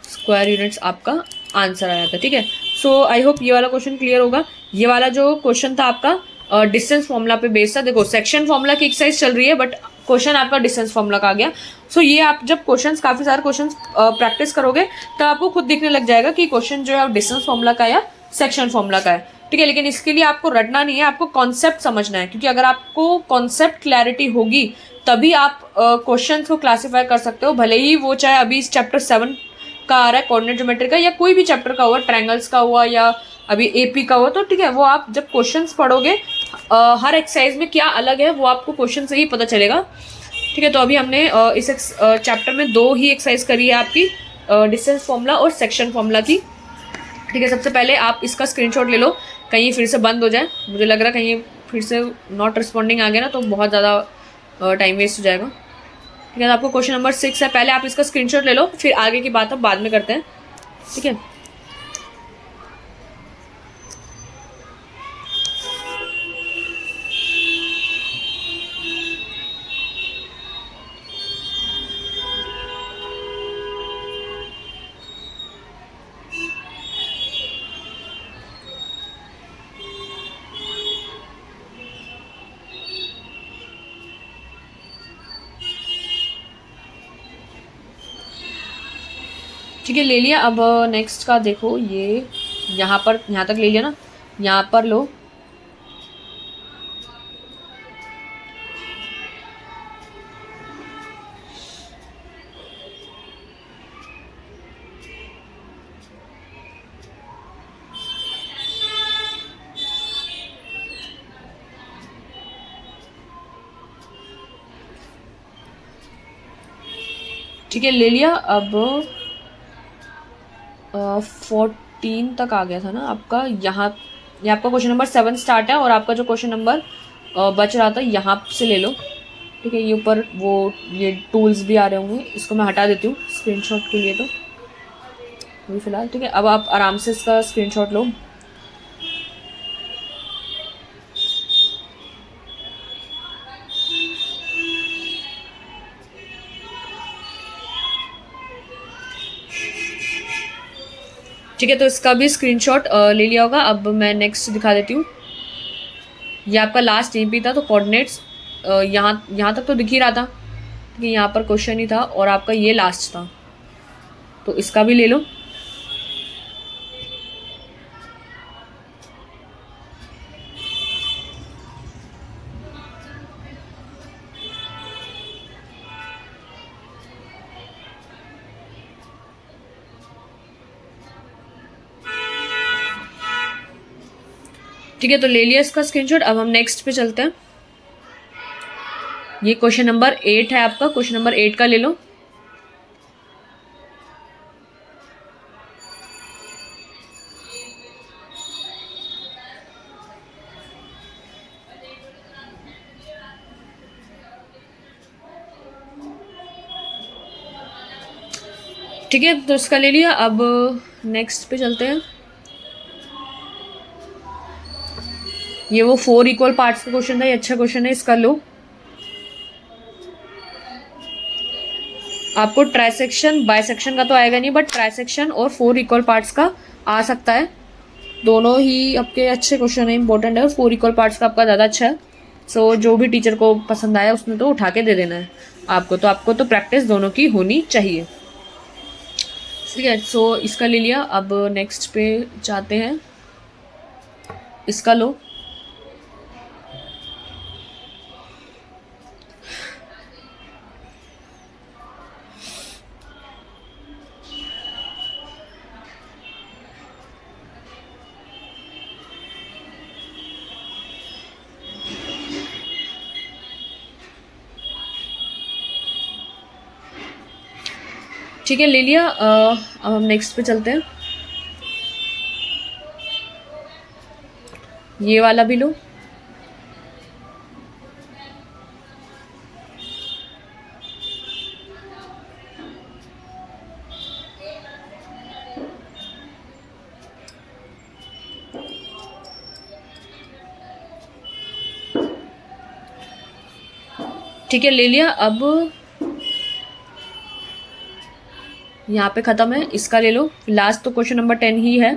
स्क्वायर यूनिट्स आपका आंसर आया था। ठीक है, सो आई होप ये वाला क्वेश्चन क्लियर होगा। ये वाला जो क्वेश्चन था आपका डिस्टेंस फॉर्मूला पे बेस्ड था। देखो सेक्शन फॉर्मूला की एक्सरसाइज चल रही है, बट क्वेश्चन आपका डिस्टेंस फॉर्मूला का आ गया। सो ये आप जब क्वेश्चंस काफ़ी सारे क्वेश्चंस प्रैक्टिस करोगे तो आपको खुद दिखने लग जाएगा कि क्वेश्चन जो है डिस्टेंस फॉर्मूला का या सेक्शन फॉर्मूला का है। ठीक है, लेकिन इसके लिए आपको रटना नहीं है, आपको कॉन्सेप्ट समझना है, क्योंकि अगर आपको कॉन्सेप्ट क्लैरिटी होगी तभी आप क्वेश्चंस को क्लासीफाई कर सकते हो, भले ही वो चाहे अभी चैप्टर 7 आपका आ रहा है कोऑर्डिनेट ज्योमेट्री का या कोई भी चैप्टर का हुआ, ट्रायंगल्स का हुआ या अभी एपी का हुआ, तो ठीक है वो आप जब क्वेश्चंस पढ़ोगे हर एक्सरसाइज में क्या अलग है वो आपको क्वेश्चन से ही पता चलेगा। ठीक है, तो अभी हमने इस चैप्टर में 2 ही एक्सरसाइज करी है आपकी, डिस्टेंस फॉर्मूला और सेक्शन फॉर्मूला की। ठीक है, सबसे पहले आप इसका स्क्रीनशॉट ले लो, कहीं फिर से बंद हो जाए, मुझे लग रहा है कहीं फिर से नॉट रिस्पॉन्डिंग आ गया ना तो बहुत ज़्यादा टाइम वेस्ट हो जाएगा। ठीक है, तो आपको क्वेश्चन नंबर 6 है, पहले आप इसका स्क्रीनशॉट ले लो, फिर आगे की बात हम बाद में करते हैं। ठीक है, ठीक है ले लिया। अब नेक्स्ट का देखो, ये यहाँ तक ले लिया ना, यहाँ पर लो, ठीक है ले लिया। अब 14 तक आ गया था ना आपका, यहाँ ये आपका क्वेश्चन नंबर 7 स्टार्ट है और आपका जो क्वेश्चन नंबर बच रहा था यहाँ से ले लो। ठीक है, ये ऊपर वो ये टूल्स भी आ रहे होंगे, इसको मैं हटा देती हूँ स्क्रीनशॉट के लिए तो अभी फ़िलहाल। ठीक है, अब आप आराम से इसका स्क्रीनशॉट लो। ठीक है, तो इसका भी स्क्रीनशॉट ले लिया होगा। अब मैं नेक्स्ट दिखा देती हूँ, ये आपका लास्ट एमपी था, तो कोऑर्डिनेट्स यहाँ तक तो दिख ही रहा था कि यहाँ पर क्वेश्चन ही था और आपका ये लास्ट था, तो इसका भी ले लो। ठीक है, तो ले लिया इसका स्क्रीनशॉट। अब हम नेक्स्ट पे चलते हैं। ये क्वेश्चन नंबर 8 है आपका, क्वेश्चन नंबर 8 का ले लो। ठीक है, तो इसका ले लिया। अब नेक्स्ट पे चलते हैं। ये वो 4 इक्वल पार्ट्स का क्वेश्चन था, ये अच्छा क्वेश्चन है, इसका लो। आपको ट्राइसेक्शन बाइसेक्शन का तो आएगा नहीं, बट ट्राइसेक्शन और 4 इक्वल पार्ट्स का आ सकता है। दोनों ही आपके अच्छे क्वेश्चन है, इंपॉर्टेंट है, और 4 इक्वल पार्ट्स का आपका ज़्यादा अच्छा है। सो जो भी टीचर को पसंद आया उसने तो उठा के दे देना है आपको, तो आपको तो प्रैक्टिस दोनों की होनी चाहिए। ठीक है, सो इसका ले लिया। अब नेक्स्ट पे जाते हैं, इसका लो। ठीक है ले लिया। अब हम नेक्स्ट पे चलते हैं, ये वाला भी लो। ठीक है ले लिया। अब यहाँ पे ख़त्म है, इसका ले लो। लास्ट तो क्वेश्चन नंबर 10 ही है,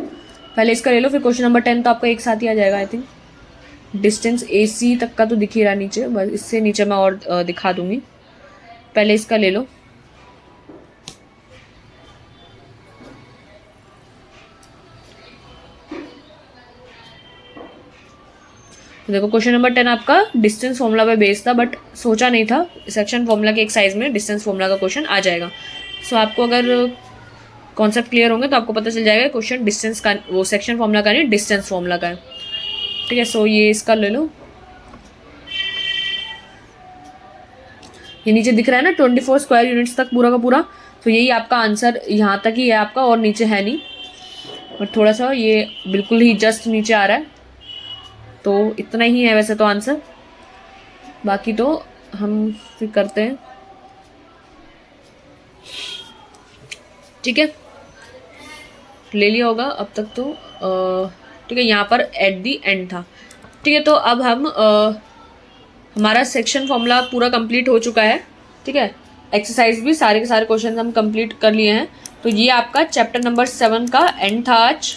पहले इसका ले लो, फिर क्वेश्चन नंबर 10 तो आपका एक साथ ही आ जाएगा आई थिंक। डिस्टेंस AC तक का तो दिख ही रहा नीचे, बस इससे नीचे मैं और दिखा दूंगी। पहले इसका ले लो। तो देखो क्वेश्चन नंबर 10 आपका डिस्टेंस फॉर्मूला पे बेस्ड था, बट सोचा नहीं था सेक्शन फॉर्मूला के एक्सरसाइज में डिस्टेंस फॉर्मूला का क्वेश्चन आ जाएगा। सो आपको अगर कॉन्सेप्ट क्लियर होंगे तो आपको पता चल जाएगा क्वेश्चन डिस्टेंस का, वो सेक्शन फॉर्मूला का नहीं, डिस्टेंस फॉर्मूला का है। ठीक है, सो ये इसका ले लो, ये नीचे दिख रहा है ना 24 स्क्वायर यूनिट्स तक पूरा का पूरा, तो यही आपका आंसर यहाँ तक ही है आपका, और नीचे है नहीं, और थोड़ा सा ये बिल्कुल ही जस्ट नीचे आ रहा है, तो इतना ही है वैसे तो आंसर। बाकी तो हम फिर करते हैं। ठीक है, ले लिया होगा अब तक तो। ठीक है, यहाँ पर एट दी एंड था। ठीक है, तो अब हम हमारा सेक्शन फॉर्मूला पूरा कंप्लीट हो चुका है। ठीक है, एक्सरसाइज भी सारे के सारे क्वेश्चन हम कंप्लीट कर लिए हैं। तो ये आपका चैप्टर नंबर 7 का एंड था। आज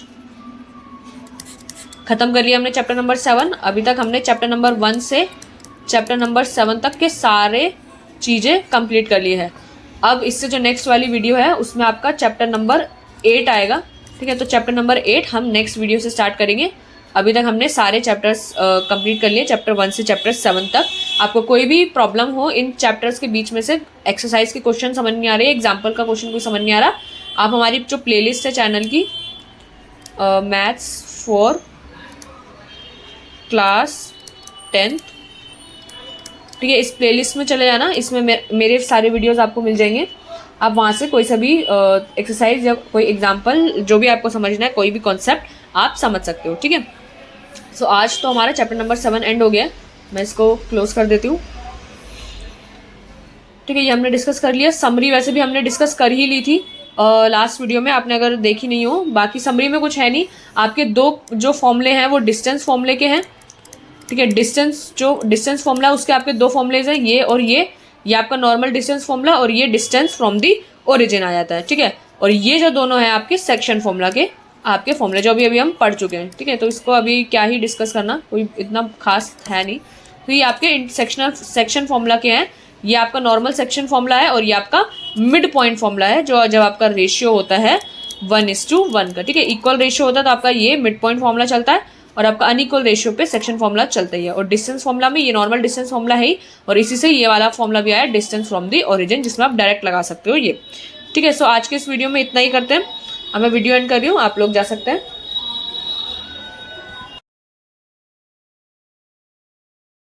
खत्म कर लिया हमने चैप्टर नंबर 7। अभी तक हमने चैप्टर नंबर 1 से चैप्टर नंबर 7 तक के सारे चीज़ें कंप्लीट कर ली है। अब इससे जो नेक्स्ट वाली वीडियो है उसमें आपका चैप्टर नंबर 8 आएगा। ठीक है, तो चैप्टर नंबर 8 हम नेक्स्ट वीडियो से स्टार्ट करेंगे। अभी तक हमने सारे चैप्टर्स कंप्लीट कर लिए, चैप्टर 1 से चैप्टर 7 तक। आपको कोई भी प्रॉब्लम हो इन चैप्टर्स के बीच में से, एक्सरसाइज के क्वेश्चन समझ नहीं आ रहे, एग्जाम्पल का क्वेश्चन कोई समझ नहीं आ रहा, आप हमारी जो प्लेलिस्ट है चैनल की मैथ्स फॉर क्लास 10, ठीक है, इस प्लेलिस्ट में चले जाना। इसमें मेरे सारे वीडियोस आपको मिल जाएंगे। आप वहाँ से कोई सा भी एक्सरसाइज या कोई एग्जाम्पल, जो भी आपको समझना है, कोई भी कॉन्सेप्ट आप समझ सकते हो। ठीक है, सो आज तो हमारा चैप्टर नंबर 7 एंड हो गया। मैं इसको क्लोज कर देती हूँ। ठीक है, ये हमने डिस्कस कर लिया। समरी वैसे भी हमने डिस्कस कर ही ली थी लास्ट वीडियो में, आपने अगर देखी नहीं हो। बाकी समरी में कुछ है नहीं। आपके दो जो फॉर्मूले हैं वो डिस्टेंस फॉर्मूले के हैं। ठीक है, डिस्टेंस फॉर्मूला उसके आपके दो फॉर्मूलेज हैं, ये और ये आपका नॉर्मल डिस्टेंस फॉर्मूला, और ये डिस्टेंस फ्रॉम दी ओरिजिन आ जाता है। ठीक है, और ये जो दोनों हैं आपके सेक्शन फॉर्मूला के आपके फॉर्मूले, जो अभी हम पढ़ चुके हैं। ठीक है, तो इसको अभी क्या ही डिस्कस करना, कोई इतना खास है नहीं। तो ये आपके सेक्शन फॉर्मूला के हैं। ये आपका नॉर्मल सेक्शन फॉर्मूला है, और ये आपका मिड पॉइंट फॉर्मूला है, जो जब आपका रेशियो होता है 1:1 का। ठीक है, इक्वल रेशियो होता है तो आपका ये मिड पॉइंट फॉर्मूला चलता है, और आपका अनइक्वल रेशियो पे सेक्शन फॉर्मूला चलता ही है। और डिस्टेंस फॉर्मूला में ये नॉर्मल डिस्टेंस फॉर्मूला है ही, और इसी से ये वाला फॉर्मूला भी आया डिस्टेंस फ्रॉम दी ओरिजिन, जिसमें आप डायरेक्ट लगा सकते हो ये। ठीक है, सो आज के इस वीडियो में इतना ही करते हैं। अब मैं वीडियो एंड कर रही हूँ, आप लोग जा सकते हैं।